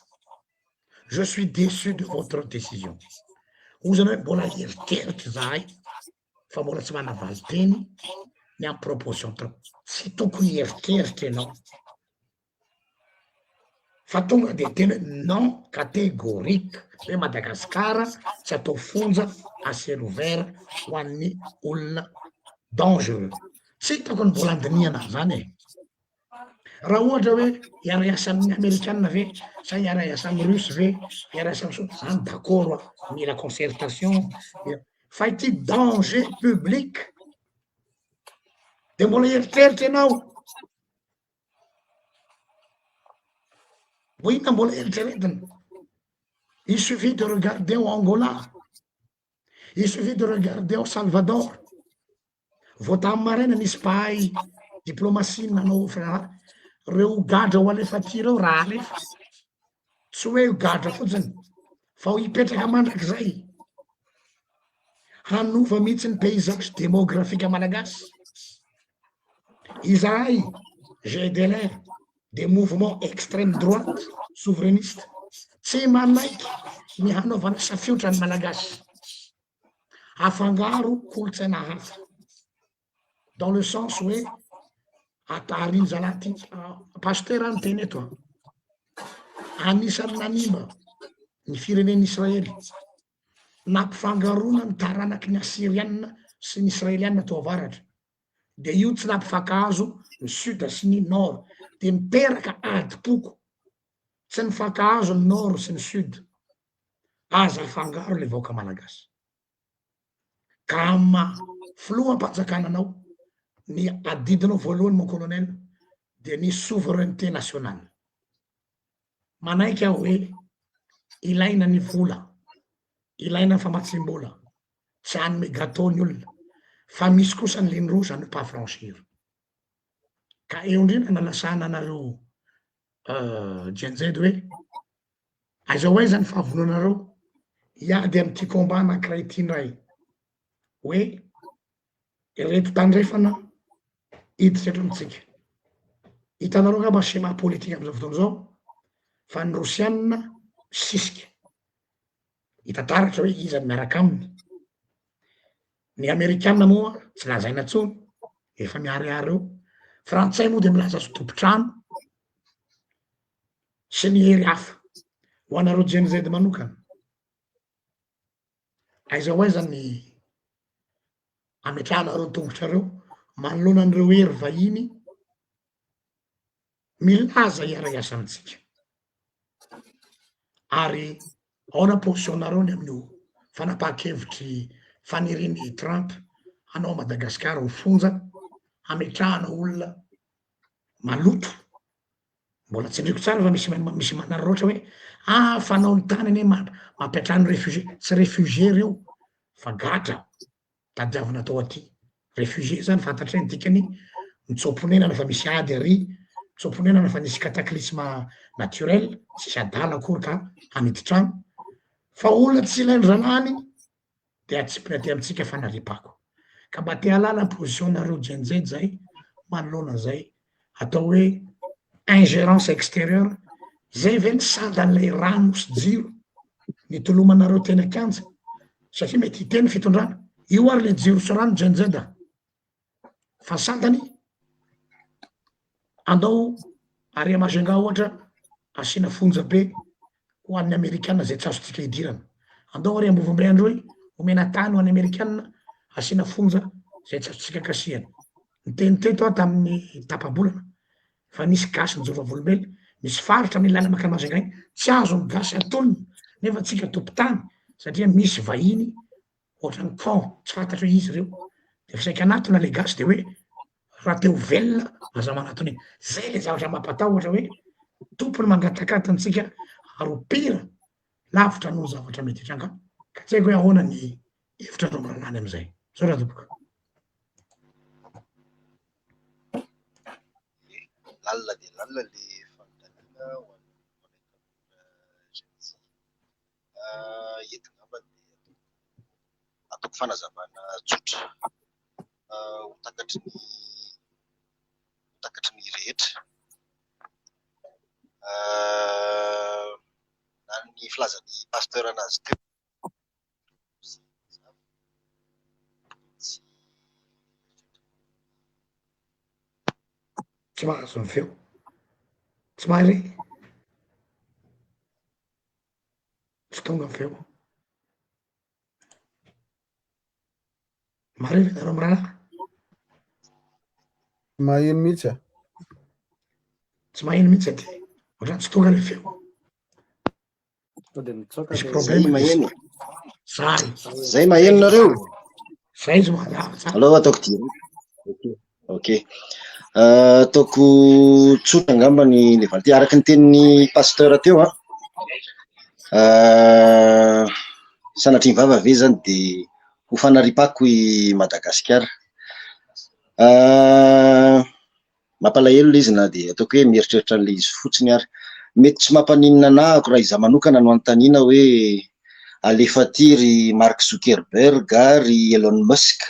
Speaker 1: je suis déçu de votre décision ozany hoe mbola eriteritry zahay fa mbola tsy manavaly teny ny amin'ny proposition trop tsy tokony eriteritry ianao fa tonga de tena non catégorique hoe Madagasikara tsy atao fonja à ciel ouvert ho an'ny olona dangereux tsy hitako ny mbola andiniana zany e raha ohatra hoe iara-iasa amin'ny Amerikanina ve sa iara-iasa amin'ny Russe ve iara-iasa amin'ny zany d'accord mila concertation fa ity danger public de mbola eriteritry ianao vohina mbola eritreretina il suffit de regarder au Angola il suffit de regarder au Salvador vao tamin'ny maraina nisy mpahay diplomatie nanao reo gadra ho alefa ty reo raha alefa tsy hoe gadra fotsiny fa ho hipetraka mandrakizay hanova mihitsy ny paysage démographique malagasy izahay GDLR des mouvements extrême droite souverainiste tsy manaiky ny hanaovana safiotra ny malagasy afangaro kolotsaina hafa dans le sens hoe atariny zanaty pasteur any teny eto anisany nanimba ny firenen'Israely nampifangarona ny taranaky ny Assyrianina sy ny Israelianina tao avaratra de io tsy nampifankahazo ny sud sy ny nord de miteraka adipoko tsy nifankahazo ny nord sy ny sud aza fangaro le vahoaka malagasy ka ama filoham-panjakananao ny adidinao voalohany mon colonel de ny souveraineté nationale manaiky aho hoe ilaina ny vola ilaina ny famatsim-bola tsy hanome gâteau ny olona fa misy kosa ny ligne rouge à ne pas franchir ka eo indrindra nalasana anareo jenjed hoe aizao aiza ny fahavononareo hiady amin'ity combat anankiray ity indray hoe ireto tandrefana hiditra eto amitsika hitanareo ngamba schéma politique am'izao fotoana zao fa ny rosianina sisika hitataratra hoe iza miaraka aminy ny amerikanina moa tsy lazaina tsony efa miariary eo frantsay moa de milaza azo tompotrano sy ny hery hafa ho anareo jenjed manokana aizao aiza ny ametrahanareo ny tongotrareo manoloana an'ireo hery vahiny milaza iara-iasa amitsika ary aona positionareo ny amin'io fanapahan-kevitry faniriany Trump hanao Madagasikara ho fonja ametrahana olona maloto mbola tsindriko tsara fa misy manary roatra hoe fanao ny tany ane mampiatrano réfugié tsy réfugié reo fa gatra tadiavina atao aty réfugié zany fantatry ny dikany mitsoponenana fa misy ady ary mitsoponenana fa nisy cataclysme naturel sisy adala akory ka aniditrano fa olona tsy ilainy zanahany de atsipiny aty amitsika fanaripako ka mba te halala position-nareo jenjed zay manoloana zay atao hoe ingérence extérieure zay ve ny sandan'ilay rano sy jiro nitolomanareo teny akanja satria mety hiteny fitondrana io ary le jiro sy rano jenjed fa sandany andao ary amazenga ohatra asina fonja be ho an'ny amerikanina zay tsy azotsika hidirana andao ary ambovombe andro hoe omena tany ho an'ny amerikanina asina fonja zay tsy azotsika kasiana ny teny teto aho tamin'ny tapabolana fa nisy gasy ny jovavolombely misy faritra amin'ny lala maka mazangay tsy azo ny gasy atolony nefa tsika tompotany satria misy vahiny ohatrany con tsy fantatra hoe izy reo de fisaika anatona le gasy de hoe raha teo velona aza manatony zay le zavatra mampatahotra hoe tompony mangatakatantsika ary pira lavitra no zavatra mety hitranga ka tsy haiko hoe ahoana ny hevitra reo miranany am'izay zao raha tompoko
Speaker 3: lalina de lalina le fanontaniana ho an'ny enti ngamba de ataoko fanazavana tsotra ho takatry ny rehetra na ny filazan'ny pasteur anazy teo
Speaker 1: tsy mahazo ny feo tsy mahare tsy tonga ny feo mare nareo mirana
Speaker 4: maheno mihitsy
Speaker 1: tsy maheno mihitsy aty ohatrany tsy tonga le feo
Speaker 2: de mitsoka
Speaker 1: misy
Speaker 2: le
Speaker 3: zay
Speaker 1: problème
Speaker 3: maheno
Speaker 1: zay
Speaker 3: zay maheno nareo
Speaker 1: zay izy mahazava tsara
Speaker 3: allo ataoko tiro ok ataoko tsotra ngamba ny vality araky ny tenin'ny pasteur teo sanatry ny vava ve zany de ho fanaripako i Madagasikara mampalahelo le izy na de ataoko hoe mieritreritra an'le izy fotsiny ary mety tsy mampaninona anahako raha iza manokana no anontaniana hoe alefa tiry Mark Zuckerberg ary Elon Musk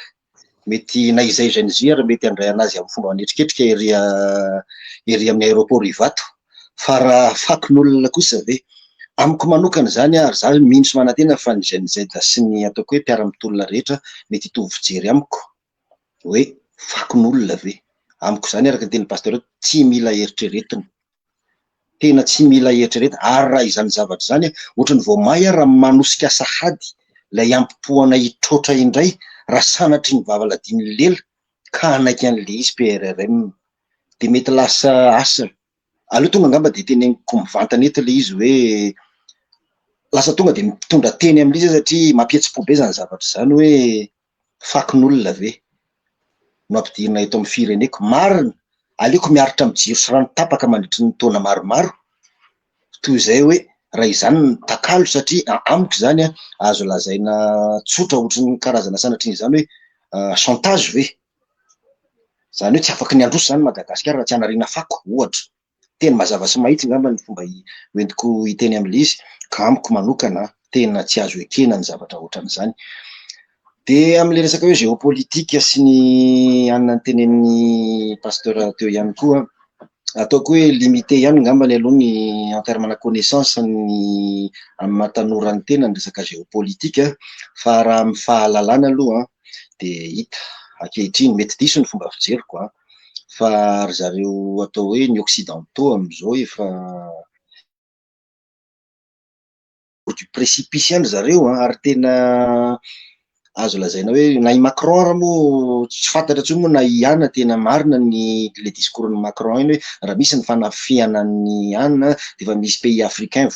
Speaker 3: mety naizaizainy izy ary mety handray anazy amin'ny fomba manetriketrika ery amin'ny aéroport Ivato fa raha fakin'olona kosa ve amiko manokana zany ary za mihitsy manantena fa ny jenjed sy ny ataoko hoe mpiara-mitolona rehetra mety hitovy fijery amiko hoe fakin'olona ve amiko zany araka ny teny pasteur tsy mila eritreretina tena tsy mila eritreretina ary raha izany zavatra zany ohatrany vao may raha manosika sahady lay ampipoana hitrotra indray raha sanatry ny vavaladiny lela ka anaiky an'le izy PRRM de mety lasa asa aleo tonga angamba de teneniko mivantana eto le izy hoe lasa tonga de mitondra teny amin'izy satria mampietsi-po be zany zavatra zany hoe fakin'olona ve no ampidirina eto amin'ny fireneko. Marina, aleoko miaritra amin'ny jiro sy rano tapaka mandritry ny taona maromaro toy izay hoe raha izany no takalo, satria amiko zany azo lazaina tsotra ohatry ny karazana sanatria izany hoe chantage ve, zany hoe tsy afaka ny androso zany Madagasikara raha tsy hanariana fako ohatra. Tena mazava sy mahitsy ngamba ny fomba hoentiko hiteny amin'ilay izy, ka amiko manokana tena tsy azo ekena ny zavatra ohatran'izany. De amin'le resaka hoe géopolitika sy ny anona ny tenen'ny pasteur teo ihany koa, ataoko hoe limité ihany ngambany aloha ny en terme-na connaissance ny amin'ny mahatanora ny tena ny resaka géopolitika, fa raha amin'ny fahalalana aloha de hita ankehitriny mety diso ny fomba fijeriko fa ry zareo atao hoe ny occidentaux am'izao efa du précipice ihany zareo ary tena azo lazaina hoe na i Macron ara moa tsy fantatra intsony moa na ihana tena marina ny le discours ny Macron iny hoe raha misy ny fanafiana ny anina de efa misy pays africain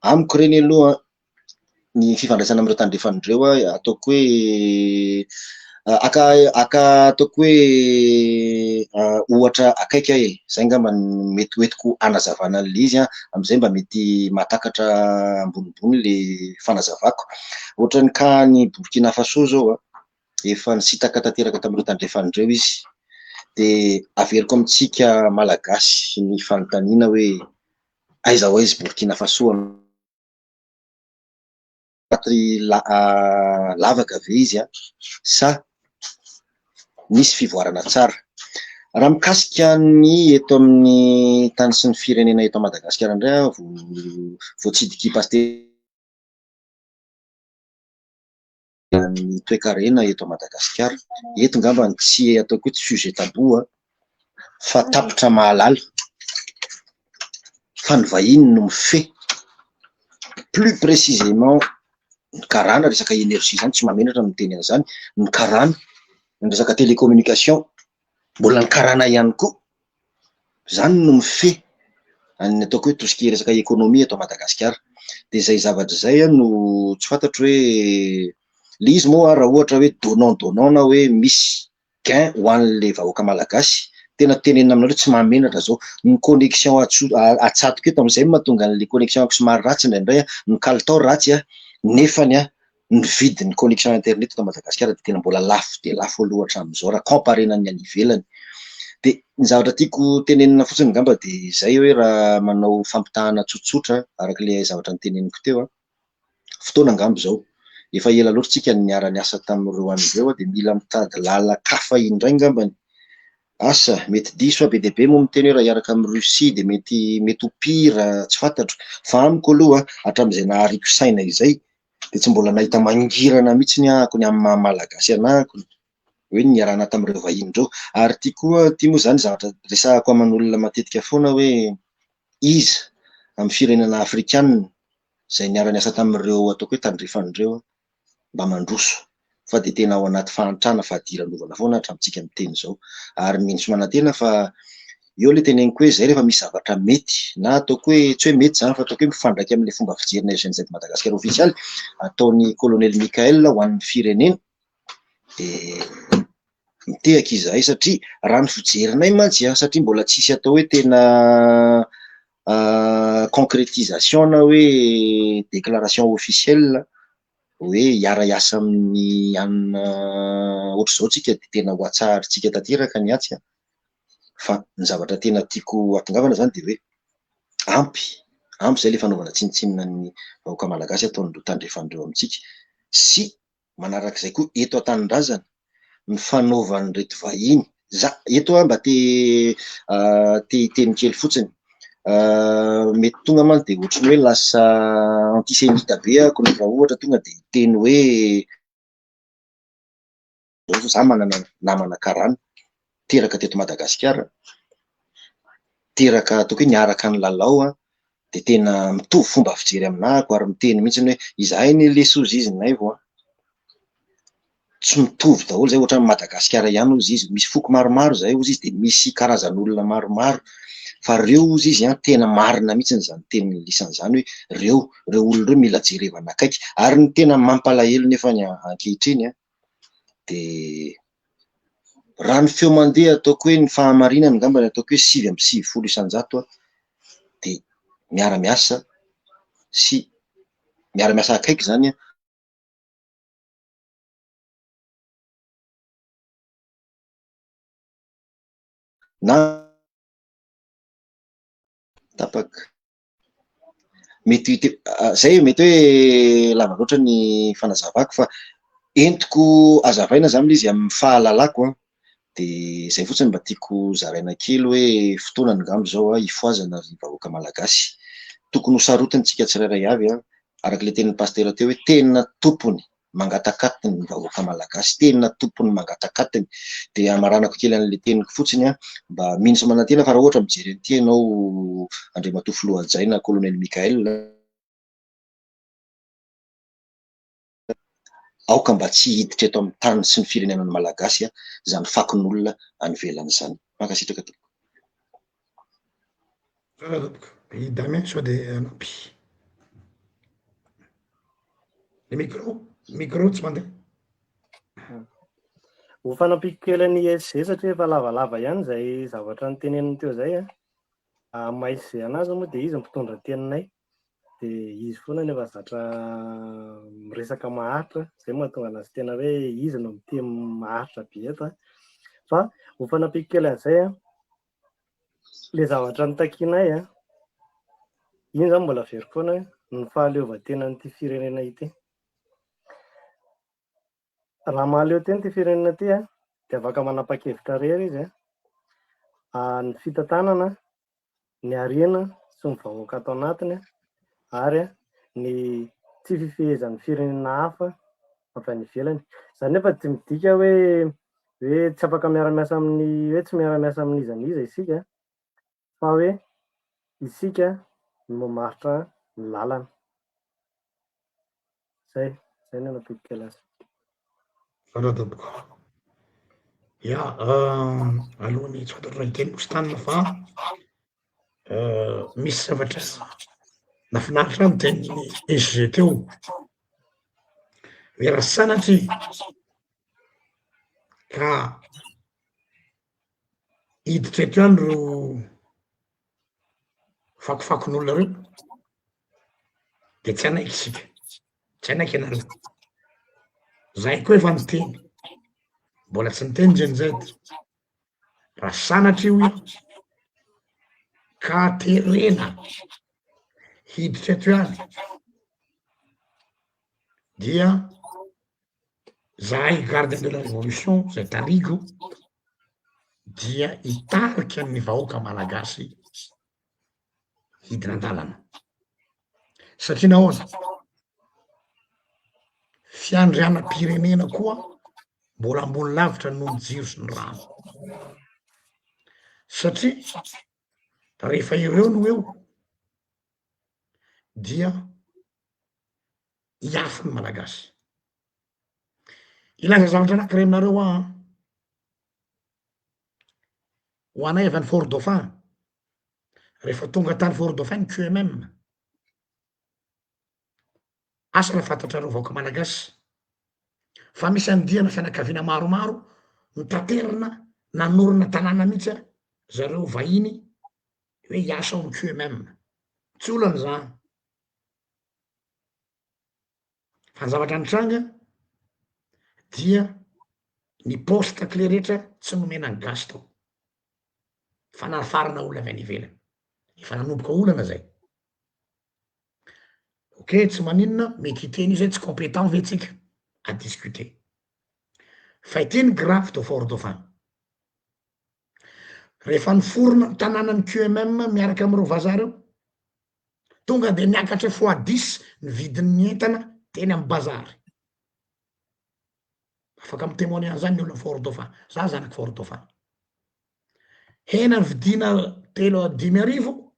Speaker 3: amiko reny aloha ny fifandraisana amin'ireo tandrefandreo ataoko hoe ataoko hoe ohatra akaiky zay ngamba mety hoentiko anazavana an'le izy am'izay mba mety mahatakatra ambonimbony le fanazavako. Ohatra ny ka ny Burkina Faso zao efa nisitaka tanteraka tamin'ireo tandrefandreo izy, de averiko amintsika malagasy ny fanontaniana hoe aiza ho aiza Burkina Faso lavaka ve izy sa nisy fivoarana tsara. Raha mikasika ny eto amin'ny tany sy ny firenena eto Madagasikara indray voatsidiky ny toe-karena eto Madagasikara eto ngamba ny tsy ataoko hoe tsy sujet tabou fa tapitra mahalala fa ny vahiny no mifehy plus précisément ny karana resaka énergie zany, tsy mamenatra ny teny an'izany, ny karana, ny resaka télécommunication mbola ny karana ihany koa zany no mifehy ny ataoko hoe tout ce qui est resaka économie eto Madagasikara. De zay zavatra zay no tsy fantatro hoe le izy moa raha ohatra hoe donnant na hoe misy gain ho an'le vahoaka malagasy, tena tenenina aminareo tsy mamenatra zao ny connexion atsatoka eto amin'izay mahatonga an'le connexion ako somary ratsy indraindray ny kalitao ratsy nefany ny vidin'ny connexion internet eto Madagasikara de tena mbola lafo de lafo aloha hatramin'izao raha comparena ny any ivelany. De ny zavatra tiako tenenina fotsiny ngamba de zay hoe raha manao fampitahana tsotsotra arak'le zavatra nyteneniko teo fotoana ngamba zao efa ela loatra tsika niara-niasa tamin'ireo an'ireo de mila mitady lalakafa indray ngambany. Asa mety diso be dia be moa miteny hoe raha hiaraka amin'ny Russie de mety ho pire tsy fantatro, fa amiko aloha hatramin'izay nahariko saina izay de tsy mbola nahita mangirana mihitsy ako ny amin'ny malagasy anahako hoe niarana tamin'ireo vahiny reo. Ary tia moa zany zavatra resahako aman'olona matetika foana hoe iza amin'ny firenena afrikanina zay niara-niasa tamin'ireo ataoko hoe tandrefandreo mba mandroso, fa de tena ao anaty fahantrana fahadiran'ovana foana hatramintsika miteny zao. Ary mihitsy manantena fa eo le teneniko hoe zay rehefa misy zavatra mety na ataoko hoe tsy hoe mety zany fa ataoko hoe mifandraiky amin'le fomba fijerina GNZ Madagasikara ofisialy ataon'ny colonel Mikael ho an'ny firenena de mitehaka izahay satria raha ny fijerinay mantsy satria mbola tsisy atao hoe tena concrétisation na hoe déclaration officielle hoe hiara-hiasa amin'ny anina ohatr'izao tsika de tena ho atsaharintsika tanteraka ny atsy fa ny zavatra tena tiako atongavana zany de hoe ampy zay le fanaovana tsinitsinina ny vahoaka malagasy ataon'ireo tandrefandreo amintsika, sy manarak'izay koa eto an-tanindrazana ny fanaovan'ireto vahiny eto mba teny kely fotsiny mety tonga mantsy de ohatrany hoe lasa antisemita be ako raha ohatra tonga de teny hoe za manana namana karana teraka teto Madagasikara, teraka ataoko hoe niaraka ny lalao de tena mitovy fomba fijery aminahako ary miteny mihitsy hoe izahay ny le sozizinay vo tsy mitovy daholo zay ohatra ny Madagasikara ihany ozy izy misy foko maromaro zay ozy izy de misy karazan'olona maromaro fa reo ozy izy tena marina mihitsy zany teny lisan'izany hoe reo olona reo mila jerevana akaiky, ary ny tena mampalahelo nefa ny ankehitriny de raha ny feo mandeha ataoko hoe ny fahamarinany ngambany ataoko hoe 9.9 isanjato de miara-miasa sy miara-miasa akaiky zany na tapaka mety zay mety hoe lava loatra ny fanazavako fa entiko azavaina zany izy amin'ny fahalalako de zay fotsiny mba tiako zaraina kely hoe fotoanany ngambo zao ifoazana ny vahoaka malagasy, tokony ho sarotintsika tsirairay avy araka le tenin'ny pastera teo hoe tena tompony mangatakatiny ny vahoaka malagasy, tena tompony mangatakatiny. De amaranako kely an'le teniko fotsiny mba minso manantena fa raha ohatra mijery an'ity ianao Andriamatoa Filohajaina Colonel Mikael, aoka mba tsy hiditra eto amin'ny tany sy ny firenenan'ny malagasy zany fakin'olona any ivelany zany. Mankasitraka tompoko.
Speaker 1: Damien sao dia anampy le micro tsy mandeha.
Speaker 2: Ho fanampiko kely ny SG satria efa lavalava ihany zay zavatra nyteneniny teo zay maisy zay anazy moa dia izy mpitondra teninay dia izy foana nefa zatra miresaka maharitra zay mahatonga anazy tena hoe izy no miteny maharitra be eto fa ho fanampiko kely an'izay le zavatra nitakianay iny zany mbola very foana ny fahaleovantenan'ity firenena ity. Raha mahaleo teny ty firenena ty dia afaka manapa-kevitra rery izy ny fitantanana, ny harena sy ny vahoaka ato anatiny ary ny tsy fifehezan'ny firenena hafa avy any ivelany. Zany nefa tsy midika hoe tsy afaka miara-miasa amin'ny hoe tsy miara-miasa amin'izaniza isika fa hoe isika no mamaritra ny lalana. Zay no anampiko kely azy.
Speaker 1: Fantatako. Ia, alohan'ny tsy fantatro raha iteny Ostanina fa misy zavatra nafinaritra ny tenin'ny SG teo hoe raha sanatry ka hiditra eto ihany reo fakofakon'olona reo dia tsy anaiky isika, tsy anaiky ianareo. Zay koa efa niteny, mbola tsy niteny Gen-Z. Raha sanatry io ka terena hiditra eto ihany dia zahay gardien de la révolution zay tarigo dia hitarika ny vahoaka malagasy hidina an-dalana. Satria nahoana? Fiandrianam-pirenena koa mbola ambony lavitra noho ny jiro sy ny rano. Satria rehefa ireo no eo dia hiafy ny malagasy. Ilaza zavatra anankiray aminareo ho anay avy any Fort Dauphin rehefa tonga tany Fort Dauphin ny QMM. Asa raha fantatrareo vahoaka malagasy fa misy andiana fianakaviana maromaro nitaterina nanorina tanàna mihitsy zareo vahiny hoe hiasa ao amin'ny QMM. Tsy olana zany fa ny zavatra nitranga dia ny poste clé rehetra tsy nomena ny gasy tao fa nafarana olona avy any ivelany, efa nanomboka olana zay. Ok, tsy maninona mety hiteny izy tsy compétent ve tsika à discuter fa iteny grave tao Fort Dauphin. Rehefa niforona tanànan'ny QMM miaraka amin'ireo vazaha reo tonga dia niakatra x10 ny vidin'ny entana teny amin'ny bazary. Afaka mitémoigner an'izany ny olona Fort Dauphin. Za zanaky Fort Dauphin. Hena vidina 3,5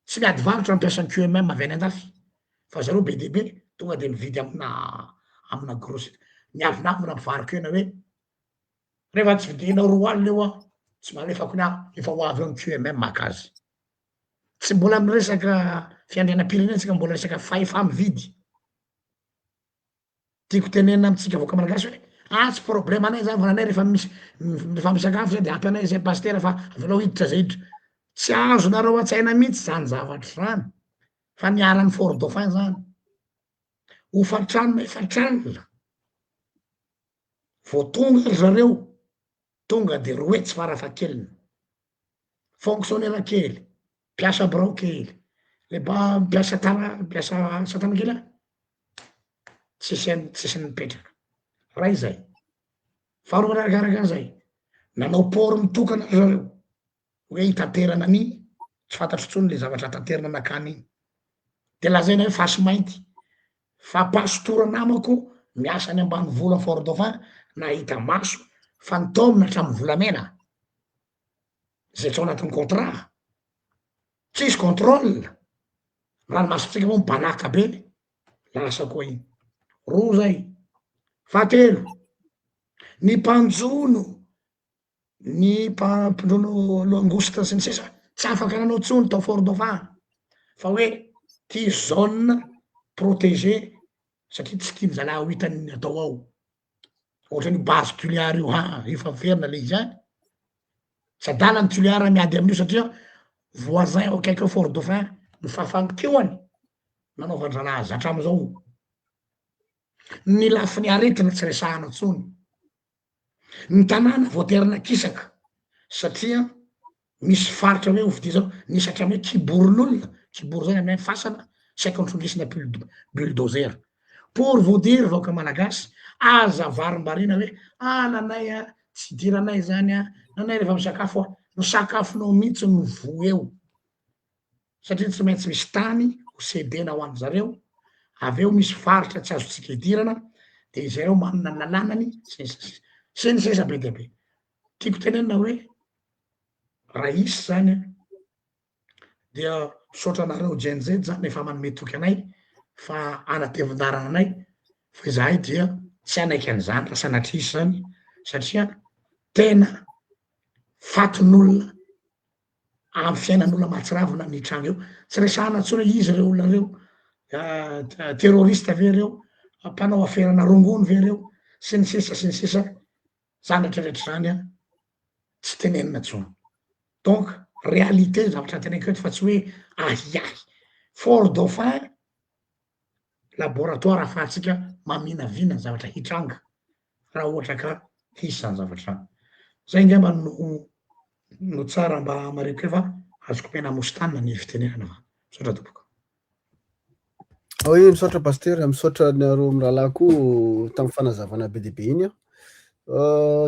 Speaker 1: tsy miady varotra mampiasa QMM avy any andafy fa zareo be dia be tonga dia mividy amina grosy niavinavina mivaroko hena hoe rehefa tsy vidinao 4 alina eo tsy malefako efa ho avy eo amin'ny QMM maka azy. tsy mbola miresaka fiandrianam-pirenena tsika mbola resaka fahefa mividy. Tiako tenena amitsika avoaka malagasy hoe tsy problème anay zany vananay rehefa misakafo zay de ampy anay zay pasteur fa avelao hiditra zay hiditra. Tsy azo nareo an-tsaina mihitsy zany zavatra zany fa niaran'ny Fort Dauphin zany. Hofatrano efatrano vo tonga zareo tonga de roetsy farafahakeliny, fonctionnaire kely, mpiasa birao kely, le mpiasa satana kely tsisy nipetraka ray zay. Faharoa manarakaraka an'izay nanao port mitokana zareo hoe hitaterana any tsy fantatro tsony le zavatra tanterana nakany iny de lazaina hoe fasy mainty fa pastora namako miasa any ambany vola Fort Dauphin nahita maso fa nitaomina hatramin'ny volamena zay tsy ao anatin'ny contrat tsisy contrôle ranomasintsika moa mibanaka be lasa koa iny. Roa zay. Fahatelo ny mpanjono ny mpindrono langouste sy ny sisa tsy afaka nanao tsony tao Fort Dauphin fa hoe ty zone protégé satria tsy tiany zalahy ho hitany atao ao ohatrany base tuliar io io fa miverina le izy any tsy adala ny tuliar miady amin'io satria voisin ao akaiky eo Fort Dauphin ny fahafanteoany nanaovandranazy hatramizao. Ny lafiny aretina tsy resahana tsony. Ny tanàna voaterina kisaka satria misy faritra hoe ovidi zao nisy hatramy kiborin'olona kibory zay aminay fasana saika nitrongisina bulldozer pour vous dire vaoaka malagasy aza varimbarina hoe nanay tsy diranay zany nanay rehefa misakafo ny sakafonao mihitsy no vo eo satria tsy maintsy misy tany ho sedena ho any zareo aveo misy faritra tsy azotsika hidirana de zareo manana ny lalanany sy ny sesa be dia be. Tiako tenenina hoe raisy zany dia misaotra anareo jenjej zany efa manome toky anay fa anatevin-darana anay fa zahay dia tsy anaiky an'izany fa sanatrisy zany satria tena fatin'olona amy fiainan'olona mahatsiravina ny trano eo tsy resahana tsony izy reo olona reo terroriste ve reo mpanao aferana rongony ve reo sy ny sisa zanatra rehetra zany tsy tenenina tsony. Donc réalité zavatra teneniko eto fa tsy hoe ahiahy. Fort Dauphin laboratoire ahafahantsika maminavina zavatra hitranga raha ohatra ka hisy zany zavatra zany. Zay ngamba no tsara mba mareko eo fa azoko mena mositana ny fitenenana fa misaotra tompoko.
Speaker 4: Misaotra pasteur, misaotra nareo mirahalahy koa tamin'ny fanazavana be dia be iny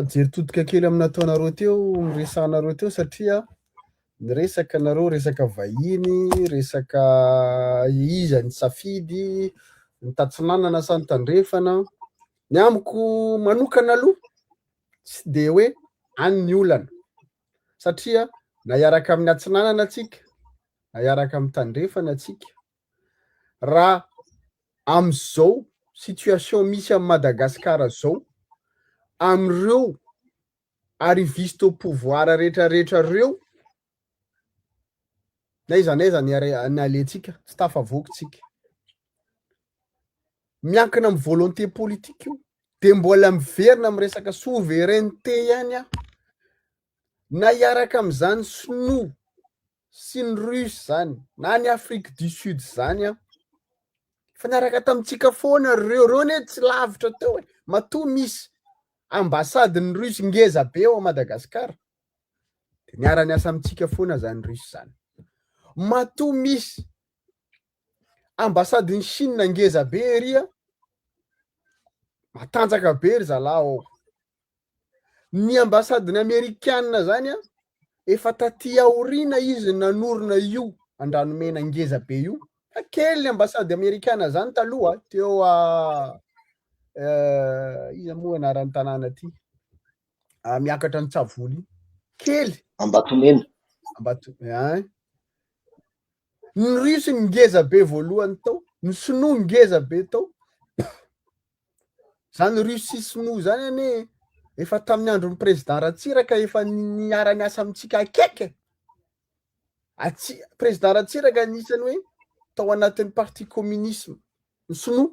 Speaker 4: jery todika kely amin'ny nataonareo teo miresahanareo teo satria niresaka nareo resaka vahiny resaka iza ny safidy ny tatsinanana sa ny tandrefana ny amiko manokana aloha tsy de hoe any ny olana satria na hiaraka amin'ny atsinanana atsika na hiaraka amin'ny tandrefana atsika raha am'izao situation misy amin'ny Madagasikara zao am'ireo arriviste au pouvoir rehetrarehetra reo naiza ny alentsika tsy tafavoakytsika miankina amin'ny volonté politique io de mbola miverina amin'ny resaka souveraineté ihany na hiaraka amin'izany sinoa sy ny russe zany na ny Afrique du Sud zany fa niaraka tamintsika foana reo ne tsy lavitra teo matoa misy ambasady ny russe ngeza be ao Madagasikara de niara-niasa amintsika foana zany russe zany. Matoa misy ambasady ny Chine ngeza be eria matanjaka be ry zalahy ao. Ny ambasady ny Amerikanina zany efa taty aorina izy nanorina io andranomena ngeza be io fa kely ny ambasady Amerikana zany taloha teo iza moa anaran'ny tanàna aty miakatra ny Tsavoly kely
Speaker 3: Ambatomena
Speaker 4: ny russe ngeza be voalohany tao ny sinoa ngeza be tao zany russe sinoa zany ane efa tamin'ny andron'ny président Ratsiraka efa niara-niasa amintsika akaiky Président Ratsiraka anisany hoe tao anatin'ny parti communisme ny Sinoa.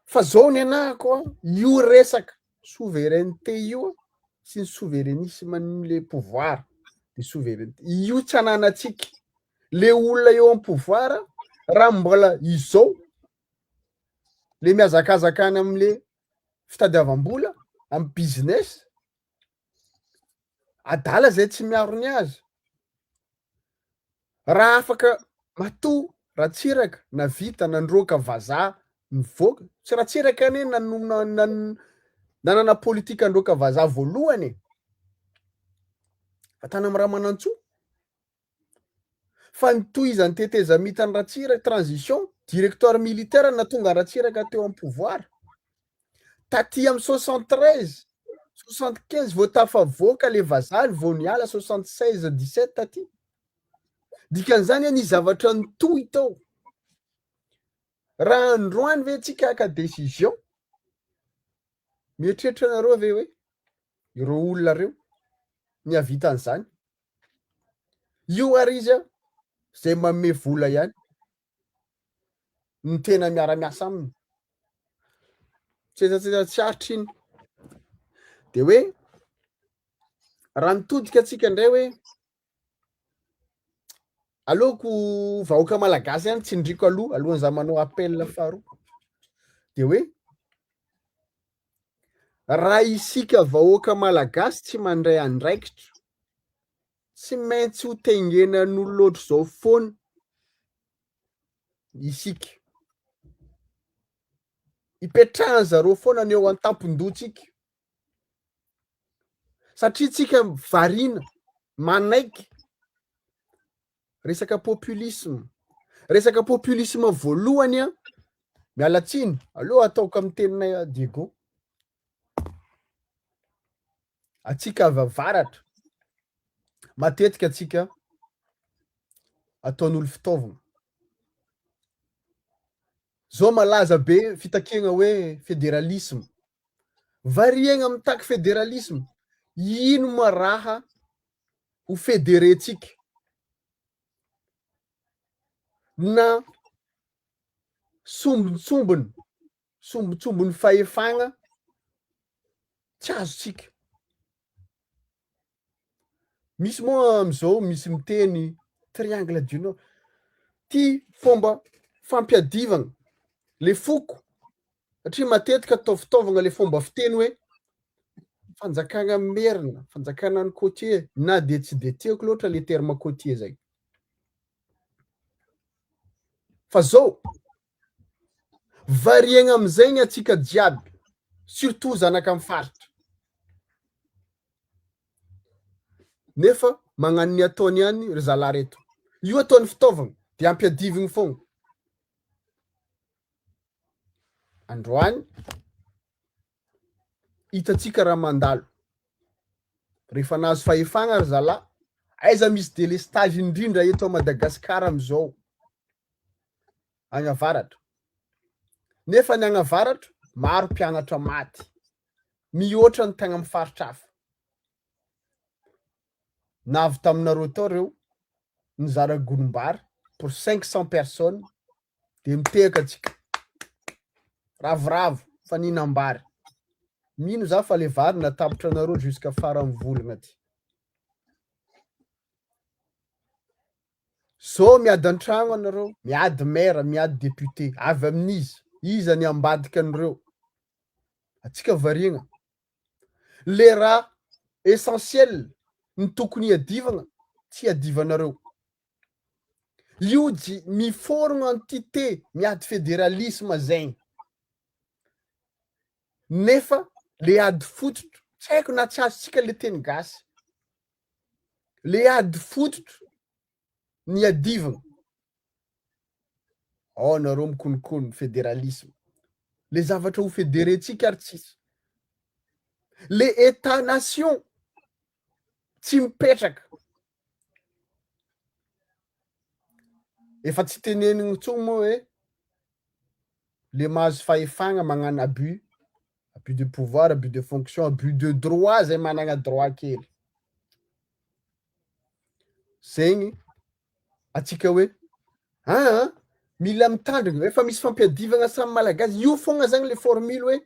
Speaker 4: Fa zao ny anahako io resaka souveraineté io sy ny souverainisme-le pouvoir de souveraineté io tsy ananatsika le olona eo amin'ny pouvoir raha mbola izao le miazakazaka any am'le fitadiavam-bola amin'ny business adala zay tsy miaro ny azy raha afaka matoa Ratsiraka na vita nandroaka vazaha mivoaka tsy Ratsiraka ane nanana politika androaka vazaha voalohany fa tany amin'ny Ramanantsoa fa nitohizany teteza mitany Ratsiraka transition directeur militaire na tonga Ratsiraka teo amin'ny pouvoir taty amin'ny 73 75 vao tafavoaka le vazaha vao niala 76 17 taty dikan'izany ny zavatra nitohy tao raha androany ve tsika aka décision mieritreritra nareo ve hoe ireo olona reo niavitan'izany io ary izy zay manome vola ihany ny tena miara-miasa aminy tsy aritra iny de hoe raha mitodika atsika indray hoe aleoko vahoaka malagasy ihany tsindriko alohan'ny za manao appel faharoa de hoe raha isika vahoaka malagasy tsy mandray andraikitra tsy maintsy ho tengenan'olo loatra zao foana isika ipetrahan zareo foana ny eo an-tampon-dohantsika satria tsika variana manaiky resaka populisme voalohany mialatsiny aleo ataoko amin'ny teninay Diego atsika avy avaratra matetika atsika ataon'olo fitaovana zao malaza be fitakena hoe fédéralisme variegna mitaky fédéralisme ino ma raha ho fédérentsika na sombintsombiny fahefagna tsy azotsika misy moa am'izao misy miteny triangle du nord ty fomba fampiadivana le foko satria matetika atao fitaovana le fomba fiteny hoe fanjakana merina fanjakana ny côtier na de tsy de tiako loatra le terme côtier zay fa zao variegna am'izay atsika jiaby surtout zanaka amin'ny faritra nefa magnano ny ataony ihany ry zalahy reto io ataony fitaovana de ampiadiviny foana androany hitatsika raha mandalo rehefa nahazo fahefagna ry zalahy aiza misy délestage indrindra eto a Madagasikara am'izao any avaratra nefa ny any avaratra maro mpianatra maty mihoatra ny tagny amin'ny faritra hafa navy taminareo tao reo nizara golombary pour 500 personnes de miteka atsika ravoravo fa ninambary mino za fa le vary natapitra anareo jusqu'à farany volagna ty so miady an-tragno anareo miady maire miady député avy amin'izy iza ny ambadika an'ireo atsika variagna le raha essentiel ny tokony hiadivana tsy adivanareo io miforogna entité miady fédéralisme zegny nefa le ady fototro tsy haiko na tsy azontsika le teny gasy le ady fototro ny adivana ao nareo mikonokono fédéralisme le zavatra ho fédérentsika ary tsisy le état nation tsy mipetraka efa tsy teneniny ntsony moa hoe le mahazo fahefagna magnano abus de pouvoir abus de fonction abus de droit zay managna droit kely zegny atsika hoe mila mitandrina efa misy fampiadivana samy malagasy io fogna zany le formule hoe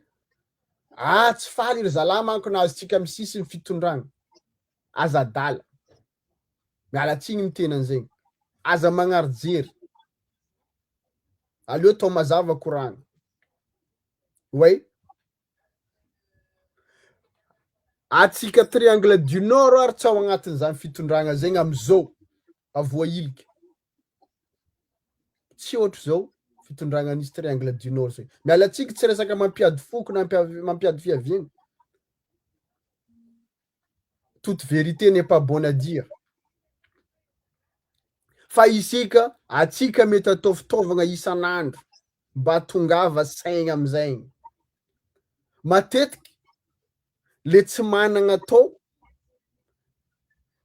Speaker 4: tsy faly ry zalahy manko nazontsika amy sisiny fitondrana aza adala miala tsiny mitena an'zegny aza magnary jery aleo tao mazava koragna way atsika triangle du nord ary tsy ao agnatin'izany fitondrana zegny am'izao avoailika tsy ohatry zao fitondrana nisy triangle du nord zegny miala tsika tsy resaka mampiady foko na mampiady fiaviana toute vérité n'est pas bonne à dire fa isika atsika mety atao fitaovagna isan'andro mba tongava saigna am'zegny matetiky le tsy managna atao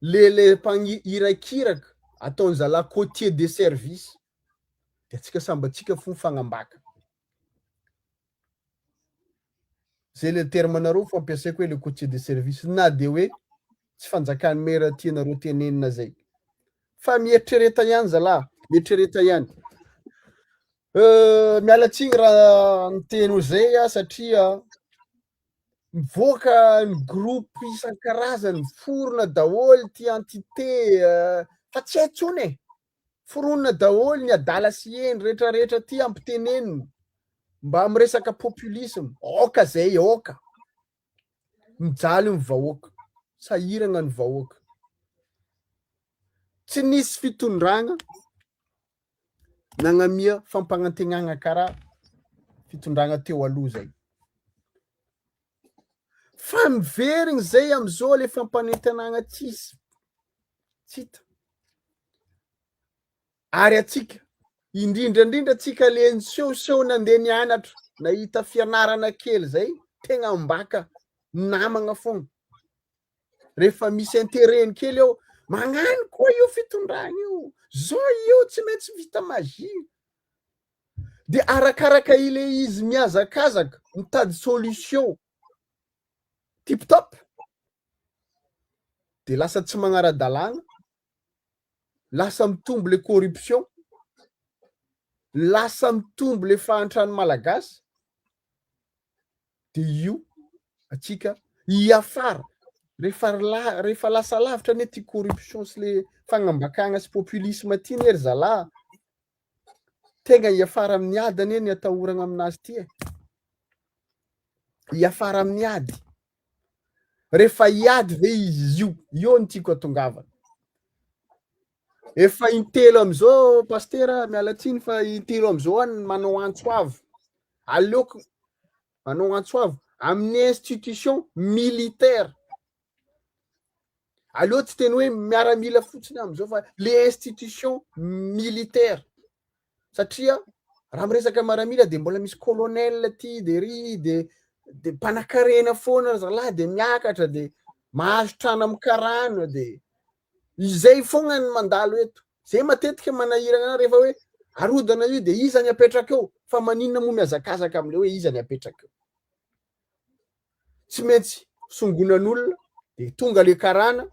Speaker 4: le mpanirakiraka ataony zalahy côtier de service de atsika samby atsika fo mifagnambaka zay le termenareo fampiasaiko hoe le côtier de service na de hoe tsy fanjakany mera tianareo tenenina zay fa mieritrereta ihany zalahy mieritrereta ihany miala tsiny raha niteny zay satria mivoaka ny groupe isan-karazany forona daholo ty entité fa tsy haintsony foronina daholo ny adala sy eny rehetrarehetra ty ampiteneniny mba miresaka populisme oka zay oka mijaly ny vahoaka sahiragna ny vahoaka tsy nisy fitondrana nagnamia fampanantenagna karaha fitondrana teo aloha zay fa miverigny zay am'izao le fampanentenagna tsisy tsy hita ary atsika indrindrandrindra atsika le nsehoseho nandeha nianatra nahita fianarana kely zay tegna mbaka namagna fogna rehefa misy intereny kely eo magnano koa io fitondrana io zao io tsy maintsy vita magie de arakaraka ile izy miazakazaka mitady solution tip top de lasa tsy magnara-dalàgna lasa mitombo le corruption lasa mitombo le fahantrany malagasy de io atsika iafara rehefa lasa lavitra ane ty corruption sy le fagnambakagna sy populisme ty nery zalahy tegna iafara amin'ny ady ane ny atahoragna aminazy ty iafara amin'ny ady rehefa iady ve izy io ny tiako atongavana efa intelo am'izao pastera miala tsiny fa intelo am'izao any manao antsoavo aleoko manao antsoavo amin'ny institution militaire aleo tsy teny hoe miaramila fotsiny am'izao fa le institution militaire satria raha miresaka miaramila de mbola misy colonel ty de ry de mpanakarena foana zalahy de miakatra de mahazo trano amy karana de izay fogna ny mandalo eto zay matetiky manahirana rehefa hoe arodana io de iza ny apetraka eo fa maninona mo miazakazaka am'le hoe iza ny apetraka eo tsy maintsy songonan'olona de tonga le karana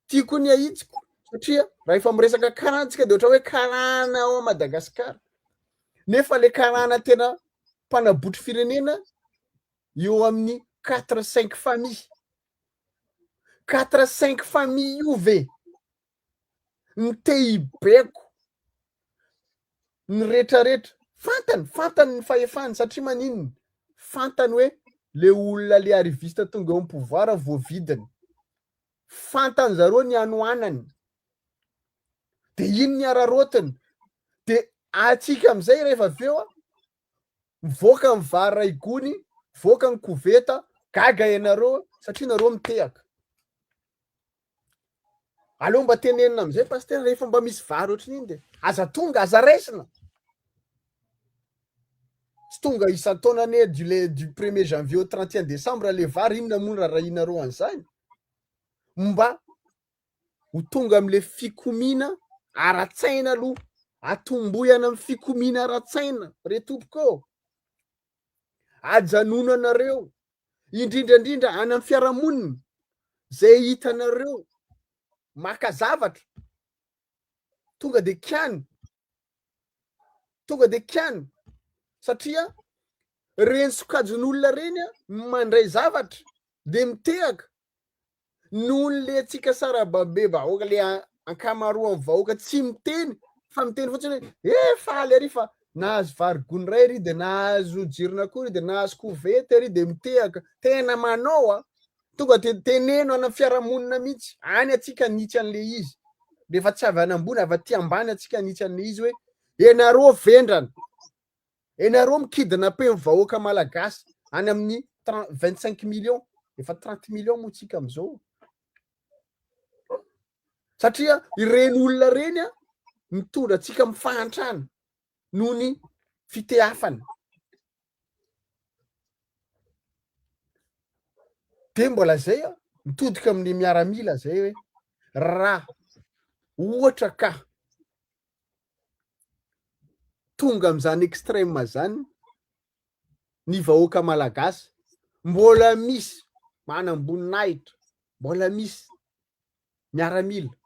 Speaker 4: tiako ny ahitsiko satria raha efa miresaka karantsika de ohatra hoe karana ao Madagasikara nefa le karana tena mpanabotry firenena eo amin'ny 4-5 famille 4-5 famille io ve ny teibeko ny rehetrarehetra fantany ny fahefany satria maninony fantany hoe le olona le arriviste tonga eo amin'ny pouvoir voavidiny fantany zareo ny anoanany de ino ny ararotiny de atsika am'izay rehefa aveo mivoaka ny vary igony voaka ny koveta gaga ianareo satria nareo mitehaka aleo mba tenenina am'izay pastera rehefa mba misy vary ohatrin'iny de aza tonga aza raisina tsy tonga isan-taona ane du 1er janvier au 31 décembre le vary inona moa raha inareo an'izany mba ho tonga am'le fikomina ara-tsaina aloha atomboyana amin'ny fikomina ara-tsaina retompoko ajanono anareo indrindrandrindra any amin'ny fiarahamonina zay hitanareo maka zavatra tonga de kiany satria reny sokajin'olona reny mandray zavatra de mitehaka noho le atsika sarababe vahoaka le ankamaroan'ny vahoaka tsy miteny fa miteny fotsiny hoe faly ary fa nahazo varigony ray ry de nahazo jirona ry de nahazo kovety ry de mitehaka tena manao tonga de teneno ana fiarahamonina mihitsy any atsika nitsy an'le izy rehefa tsy avy any ambony avy aty ambany atsika nitsy an'le izy hoe enareo vendrana enareo mikidina pe vahoaka malagasy any amin'ny 25 millions efa 30 millions moa tsika am'izao satria ireny olona reny mitondra atsika mifahantrana noho ny fitehafany de mbola zay mitodika amin'ny miaramila zay hoe raha ohatra ka tonga am'izany extrême zany ny vahoaka malagasy mbola misy manamboninahitra mbola misy miaramila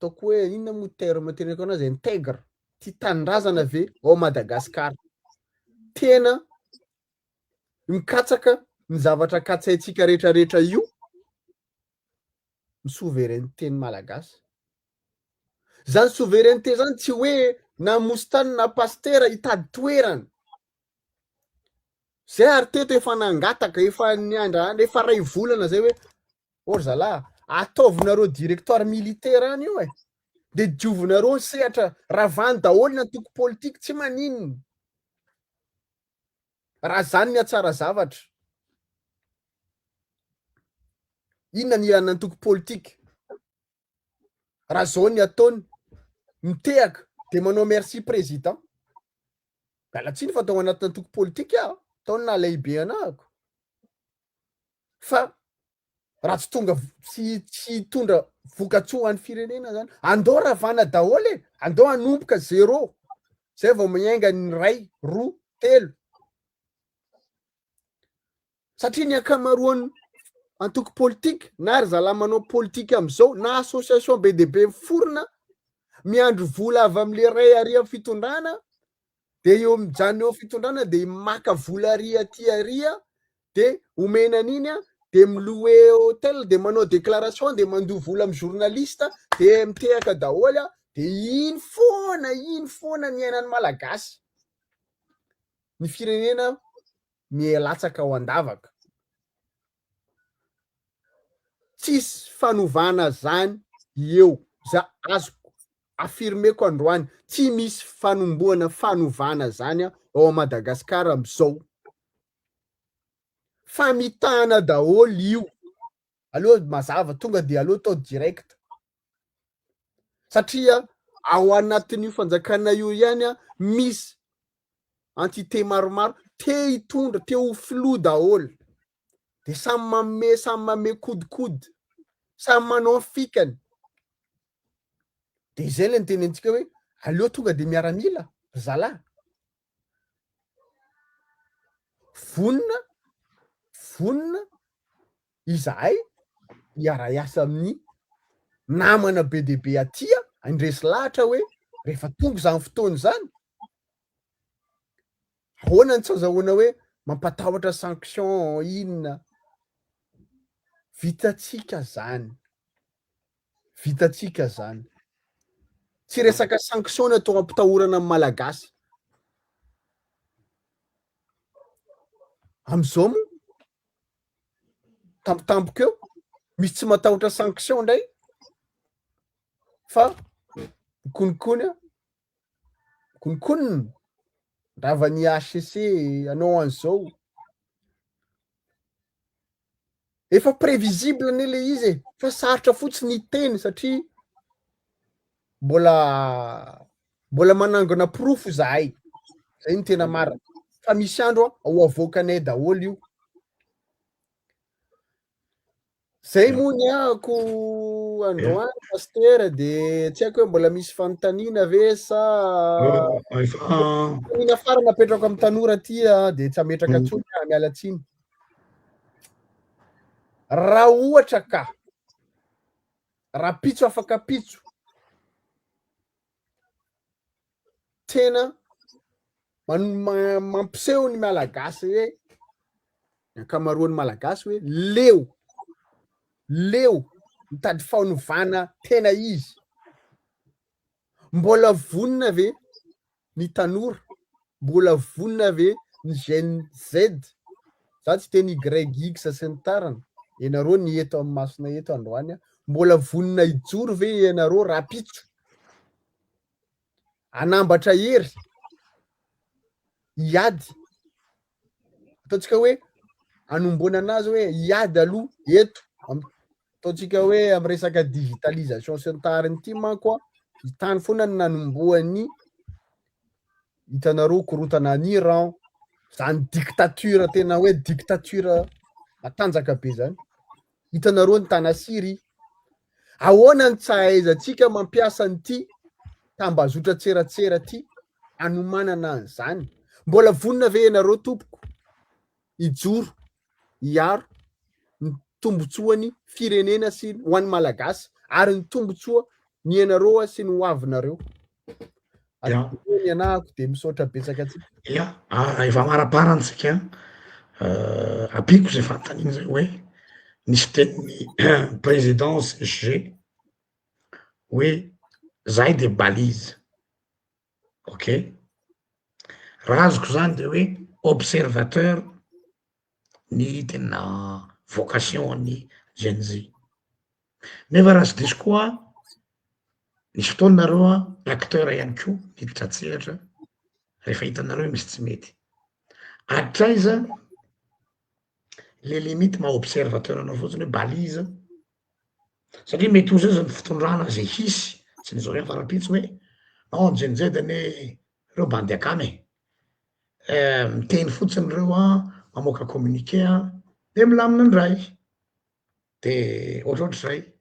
Speaker 4: ataoko hoe inona mo terme teneko anazy intègre ty tanindrazana ve ao Madagasikara tena mikatsaka ny zavatra katsaitsika rehetrarehetra io ny souveraineté-ny malagasy zany souveraineté zany tsy hoe namosy tany na pastera hitady toerana zay ary teto efa nangataka efa niandra efa ray volana zay hoe ory zalahy ataovinareo directoire militaire any io de diovinareo sehatra ravany daholo na toko politika tsy maninona raha zany ny atsara zavatra inona ny ilana ny toko politika raha zao ny ataony mitehaka de manao merci président mialatsiny fa tao anatin'ny toko politika taony na lehibe anahako fa raha tsy tonga tsy tondra vokatsoa any firenena zany andao ravana daholo andao anomboka 0 zay vao miainga ny 1 2 3 satria ny ankamaroany antoko politika na ry zalahy manao politika am'izao na association be de be miforona miandro vola avy am'le 2 aria fitondrana de eo mijano eo fitondrana de maka vola aria ty aria de omena an'iny de miloe hôtel de manao déclaration de mandoha vola amy journaliste de mitehaka daholo de iny foana ny ainan'ny malagasy ny firenena mielatsaka ao andavaka tsisy fanovana zany eo za azoko affirmeko androany tsy misy fanovana zany ao Madagasikara am'izao famitana daholo io aloha mazava tonga de aloha tao direct satria ao anatin'io fanjakana io ihany misy entité maromaro te hitondra te ho filoha daholo de samy manome kodikody samy manao fikany de zay le nitenentsika hoe aleo tonga de miaramila zalahy vonona izahay iara-iasa amin'ny namana be de be atya andresy lahatra hoe rehefa tonga zany fotoana zany ahoana ny tsy azahoana hoe mampatahotra sanction inona vitatsika zany tsy resaka sanction ny atao ampitahorana amin'ny malagasy am'izao mo tampotampoka eo misy tsy matahotra sanction ndray fa mikonokonina rava ny HCC anao an'izao efa prévisible ane le izy fa sarotra fotsiny teny satria mbola manangona proof zahay zay ny tena marina fa misy andro ao avoakanay daholo io zay moa ny ahako androany pasteur de tsy haiko hoe mbola misy fanontaniana ve sa nina fara napetrako amin'ny tanora ty de tsy ametraka tsony miala tsiny raha ohatra ka rapitso afaka pitso tena mampiseho ny malagasy hoe ny ankamaroan'ny malagasy hoe leo mitady fanovana tena izy. Mbola vonina ve ny tanora, mbola vonina ve ny Gen Z, za tsy teny YX sy ny tarany, ianareo ny eto amin'ny masina eto androany, mbola vonina ijoro ve ianareo rapitso anambatra hery iady, ataontsika hoe anomboana anazy hoe iady aloha eto, ataontsika hoe amin'ny resaka digitalisation sy ny tariny ity manko tany foana ny nanomboany hitanareo korotana ny Iran, zany dictature tena hoe dictature matanjaka be zany. Hitanareo ny tana Syrie. Ahoana ny tsy ahaizantsika mampiasa an'ity tambazotra tseratsera ty anomanana an'izany? Mbola vonina ve ianareo tompoko ijoro hiaro ny tombotsoan'ny firenena sy ho an'ny malagasy ary ny tombotsoa ny ianareo sy ny hoavinareo? Ny anahako de misaotra betsaka atsika.
Speaker 1: Ia, efa maraparantsika apiko zay fantaniny zay hoe nisy tenin'ny présidence G hoe zay de balise. Ok, raha azoko zany de hoe observateur ny tena vocation ny Gen Z. Nefa raha tsy diso koa nisy fotoana nareo acteur ihany koa miditra an-tsehatra rehefa hitanareo misy tsy mety. Atraiza le limite ma observateur anao fotsiny hoe balise, satria mety ho zay zany fitondrana zay hisy tsy nizao hoe farapitso hoe non Gen Z ane reo bande akamy miteny fotsiny reo mamoaka communiqué de milamina ndray de ohatrohatry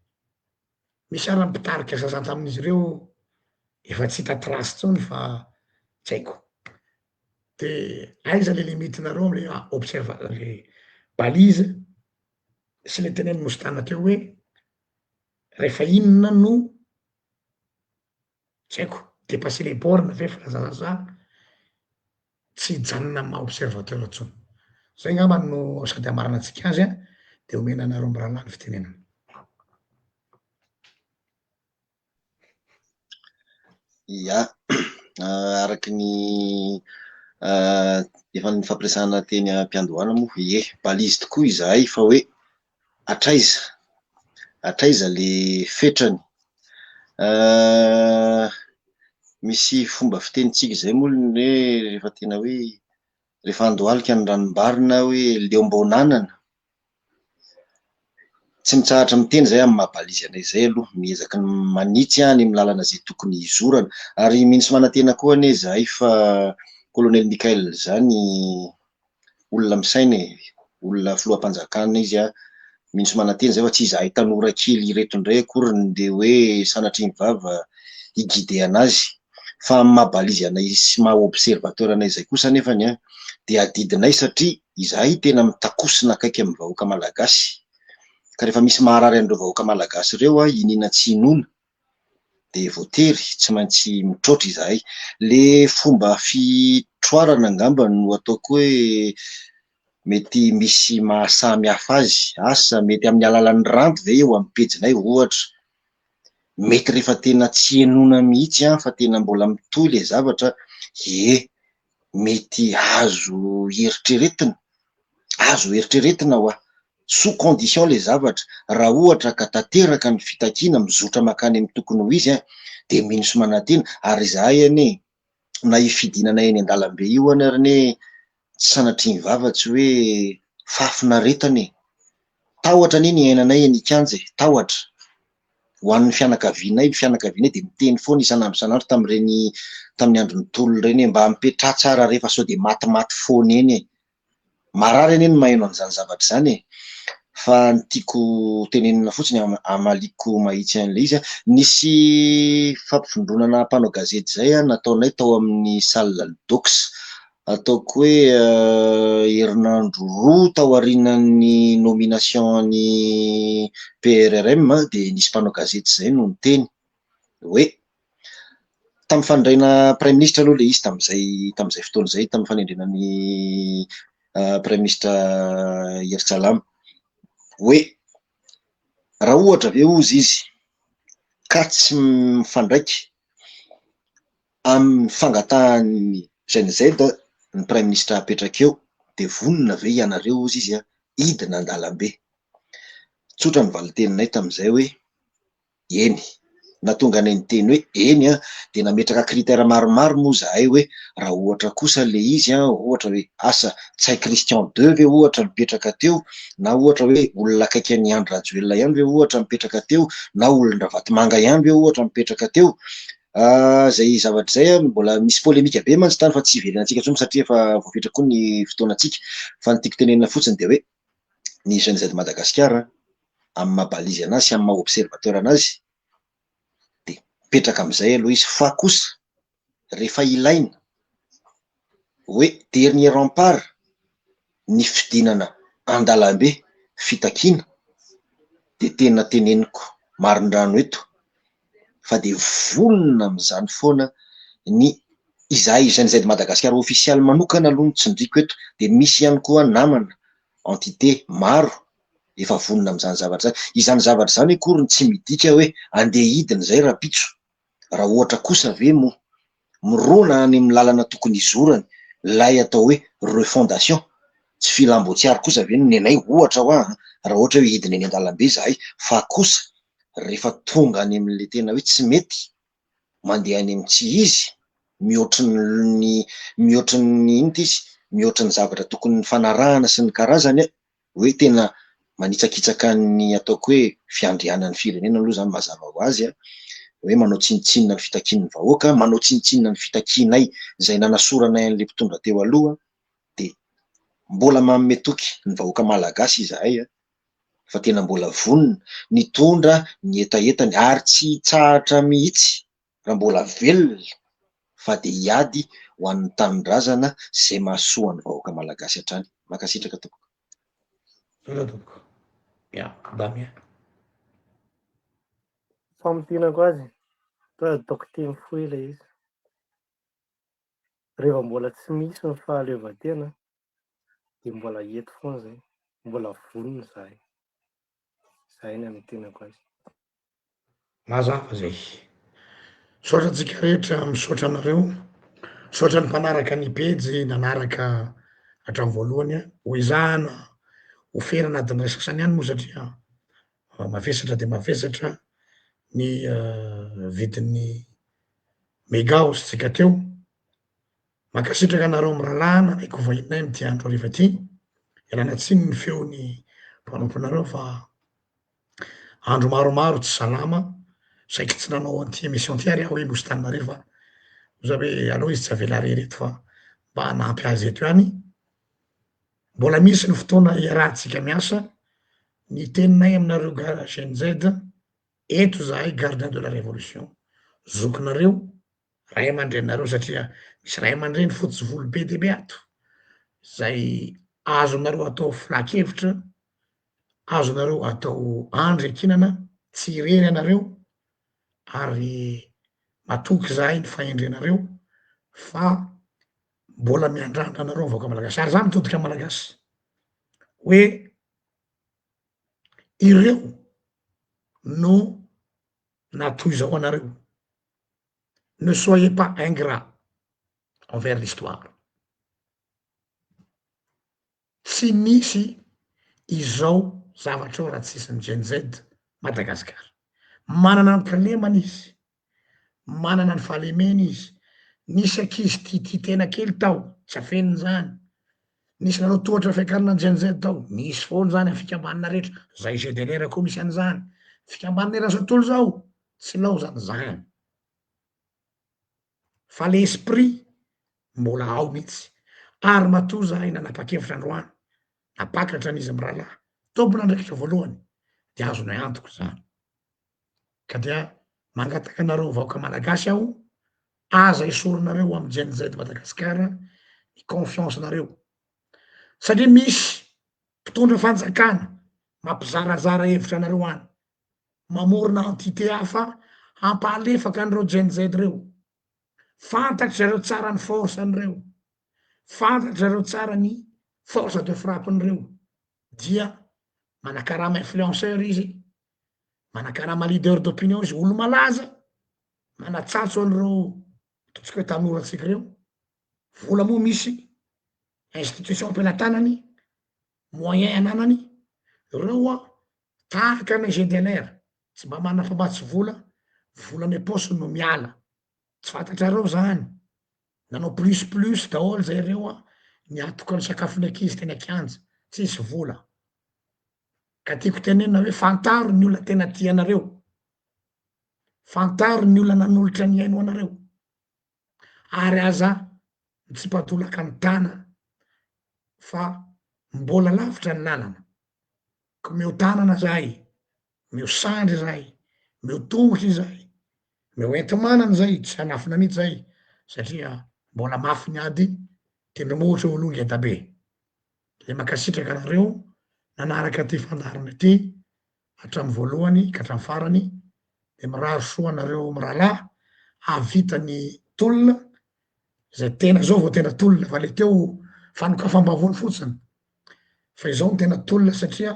Speaker 1: misy ara-pitarika sasany tamin'izy ireo efa tsy hita trace tsony fa tsy haiko. De aiza le limitinareo amle le balise sy le teneny mositana teo hoe rehefa inona no tsy haiko dépasser les bornes ve filazazà tsy hijanona maha observateur tsony. Zay ngamba no sady amarana antsika azy de omena anareo mbaralany fitenenana.
Speaker 3: Ia, araky ny efa nifampiresahana teny am-piandohana moa ie balise tokoa izahay fa hoe atraiza le fetrany. Misy fomba fitenitsika zay moa hoe rehefa tena hoe rehefa andohalika ny ranombarina hoe leombonanana, tsy mitsahatra miteny zay amin'ny mahabalizy anay zay aloha, miezaky ny manitsy any amin'ny lalana zay tokony hizorana. Ary mihintsy manantena koa ane zahay fa colonel Mikael zany olona misaina, olona filoham-panjakana izy mihintsy manantena zay fa tsy izahay tanora kely reto indray akory de hoe sanatry ny vava higuider anazy, fa amin'ny mahabalizy anay sy maha observateur anay zay kosa nefany de adidinay satria izahay tena mitakosina akaiky amin'ny vahoaka malagasy. Ka rehefa misy maharary an'ireo vahoaka malagasy ireo inina tsy inona de voatery tsy maintsy mitrotry izahay. Le fomba fitroarana angamba no ataoko hoe mety misy mahasamy hafa azy, asa mety amin'ny alalan'ny ranto ve eo amin'ny pejinay ohatra, mety rehefa tena tsy enona mihitsy fa tena mbola mitohy le zavatra, mety azo eritreretina ho sous condition le zavatra. Raha ohatra ka tanteraka ny fitakiana mizotra makany amin'ny tokony ho izy de mihintsy manantena. Ary izahay na ifidinana eny an-dalambe io ary tsy sanatry ny vava tsy hoe fafinaretana tahotra neny ainanay enikanja tahotra ho an'ny fianakavianay de miteny foana isan'andro tamin'ny andron'ny tolo ireny mba mipetraha tsara rehefa sao de matimaty foana eny marary eny maheno an'izany zavatra zany fa ny tiako tenenina fotsiny amaliko mahitsy an'le izy nisy fampifondronana mpanao gazety zay nataonay tao amin'ny salle dox
Speaker 5: ataoko hoe herinandro roa tao aorianan'ny nomination ny PRRM dia nisy mpanao gazety zay no niteny hoe tamin'ny fanondraina prime ministre aloha le izy tamin'izay fotoana izay, tamin'ny fanendrenan'ny prime ministre Iersalamy, hoe raha ohatra ve ozy izy ka tsy mifandraika amin'ny fangatahan'ny GNZ ny prime ministre apetraka eo dia vonona ve ianareo ozy izy hidina an-dalambe. Tsotra ny valiteninay tamin'izay hoe eny, na tonga any niteny hoe eny dia nametraka kritera maromaro moa zahay hoe raha ohatra kosa le izy ohatra hoe asa Tsay Christian II ve ohatra mipetraka teo, na ohatra hoe olona akaiky ny Andry Rajoelina ihany ve ohatra mipetraka teo, na olona Vatomanga ihany ve ohatra mipetraka teo. Zay zavatra zay mbola misy polemika be mantsy tany fa tsy ivelana antsika intsony satria efa voafetra koa ny fotoanantsika, fa ny tiako tenenina fotsiny dia hoe ny GNZ Madagasikara amin'ny mahabalizy anazy sy amin'ny maha observateur anazy dia mipetraka amin'izay aloha izy, fa kosa rehefa ilaina hoe dernier rempart ny fidinana an-dalambe fitakiana dia tena teneniko marindrano eto fa dia vonona amin'izany foana ny izahay GNZ Madagasikara ofisialy manokana aloha ny tsindriko eto, dia misy ihany koa namana entité maro efa vonona amin'izany zavatra zany. Izany zavatra izany akory ny tsy midika hoe andeha hidina izay rapitso, raha ohatra kosa ve moa mirona any amin'ny lalana tokony izorany lay atao hoe refondation, tsy filambotsiary kosa ve nenay ohatra ho raha ohatra hoe hidina eny an-dalambe zahay, fa kosa rehefa tonga any amin'le tena hoe tsy mety mandeha any amin'ny tsy izy, mihoatrin'ny inona izy, mihoatrin'ny zavatra tokony ny fanarahana sy ny karazany hoe tena manitsakitsaka ny ataoko hoe fiandrianan'ny firenena aloha zany mazava ho azy hoe manao tsinitsinina ny fitakian'ny vahoaka, manao tsinitsinina ny fitakianay izay nanasoranay an'le mpitondra teo aloha, dia mbola manome toky ny vahoaka malagasy izahay fa tena mbola vonona nitondra ny etaetany ary tsy tsahatra mihitsy raha mbola velona fa dia hiady ho an'ny tanindrazana izay mahasoa ny vahoaka malagasy hatrany. Mankasitraka tompoko.
Speaker 1: Damien.
Speaker 2: Famotinako azy, ataoko teny fohy ilay izy. Rehefa mbola tsy misy ny fahaleovantena dia mbola eto foana izay, mbola vonona izahay. Izay ny amin'ny tenako azy.
Speaker 1: Mazava zay. Misaotra antsika rehetra, misaotra anareo, misaotra ny mpanaraka ny pejy nanaraka hatramin'ny voalohany ho izahana ho fera anatin'ny resaka saniany moa satria mavesatra dia mavesatra ny vidin'ny méga tsika teo. Mankasitraka anareo amin'ny ralàna na ikovahinay amin'ity andro hariva ity, ialana tsiny ny feon'ny mpanomponareo fa andro maromaro tsy salama, saika tsy nanao an'ity émission ty ary aho hoe nosy taninareo fa za hoe aloha izy tsy avela rereto fa mba hanampy azy eto ihany. Mbola misy ny fotoana iarahantsika miasa, ny teninay aminareo GNZ, eto zahay gardien de la révolution, zokinareo ray aman-drenareo satria misy ray aman-dreny fotsy volo be dia be ato, zay azonareo atao filakevitra, azonareo atao andrekinana, tsy irery anareo ary matoky zahay ny fahendrenareo fa mbola miandrandra anareo vahoaka malagasy. Ary za mitodika malagasy hoe ireo no natoy zao anareo, ne soyez pas ingrat envers l'histoire. Tsy misy izao zavatra raha tsisy ny GNZ Madagasikara. Manana ny kalemany izy, manana ny fahalemeny izy. Nisy ankizy tia tena kely tao, tsy afeniny zany. Nisy nanao tohatra fiakarana GNZ tao, misy foana zany amin'ny fikambanana rehetra. Zay GDLR koa misy an'izany. Fikambanana raha tontolo zao, tsy lao zany zany. Fa l'esprit mbola ao mihitsy. Ary matoa zahay nanapa-kevitra androany, napakatra an'izy amin'ny rahalahy. Tompona andraikitra voalohany, dia azonay antoko zany. Ka dia mangataka anareo vahoaka malagasy aho, aza esorinareo amin'ny GNZ Madagasikara ny confiance-nareo satria misy mpitondra fanjakana mampizarazara hevitra anareo any mamorona entité hafa hampalefaka an'ireo Gen Z reo fantatry zareo tsara ny force an'ireo fantatry zareo tsara ny force de frappe an'ireo dia manakarama influenceur izy manakarama leader d'opinion izy olo malaza manatsatso an'ireo ataontsika hoe tanoratsika reo vola moa misy institution ampelantanany moyen ananany reo tahaka ny GDLR tsy mba manana fambatsy volany aposy no miala tsy fantatrareo zany nanao plus daholo zay reo niatoka ny sakafony ankizy teny akianja tsisy vola ka tiako tenena hoe fantaro ny olona tena tianareo fantaro ny olona nanolotra ny aino anareo ary aza tsy patolaka ny tana fa mbola lavitra ny lalana ko meo tanana zahay meo sandry zahay meo tongotry zahay meo enti-manana zahay tsy hanafina mihitsy zahay satria mbola mafy ny ady tendrombohitra olo ngeda be le makasitraka anareo nanaraka ty fandarana ty hatramin'ny voalohany ka hatramin'ny farany de miraro soa anareo mirahalahy havita ny tolona zay tena zao vao tena tolona fa le teo fanokafam-bavony fotsiny fa izao no tena tolona satria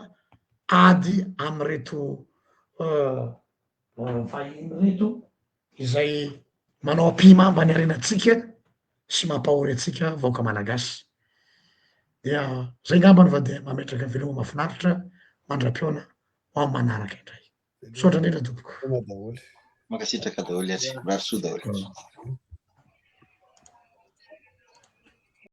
Speaker 1: ady am'reto vahiny reto izay manao ampimamba ny arenatsika sy mampahory atsika vaoka malagasy dia zay ngambany va de mametraka veloma mahafinaritra mandra-piona ho amin'ny manaraka indray misaotra indrindra tompoko
Speaker 5: Makasitraka daholo ary miraro soa daholo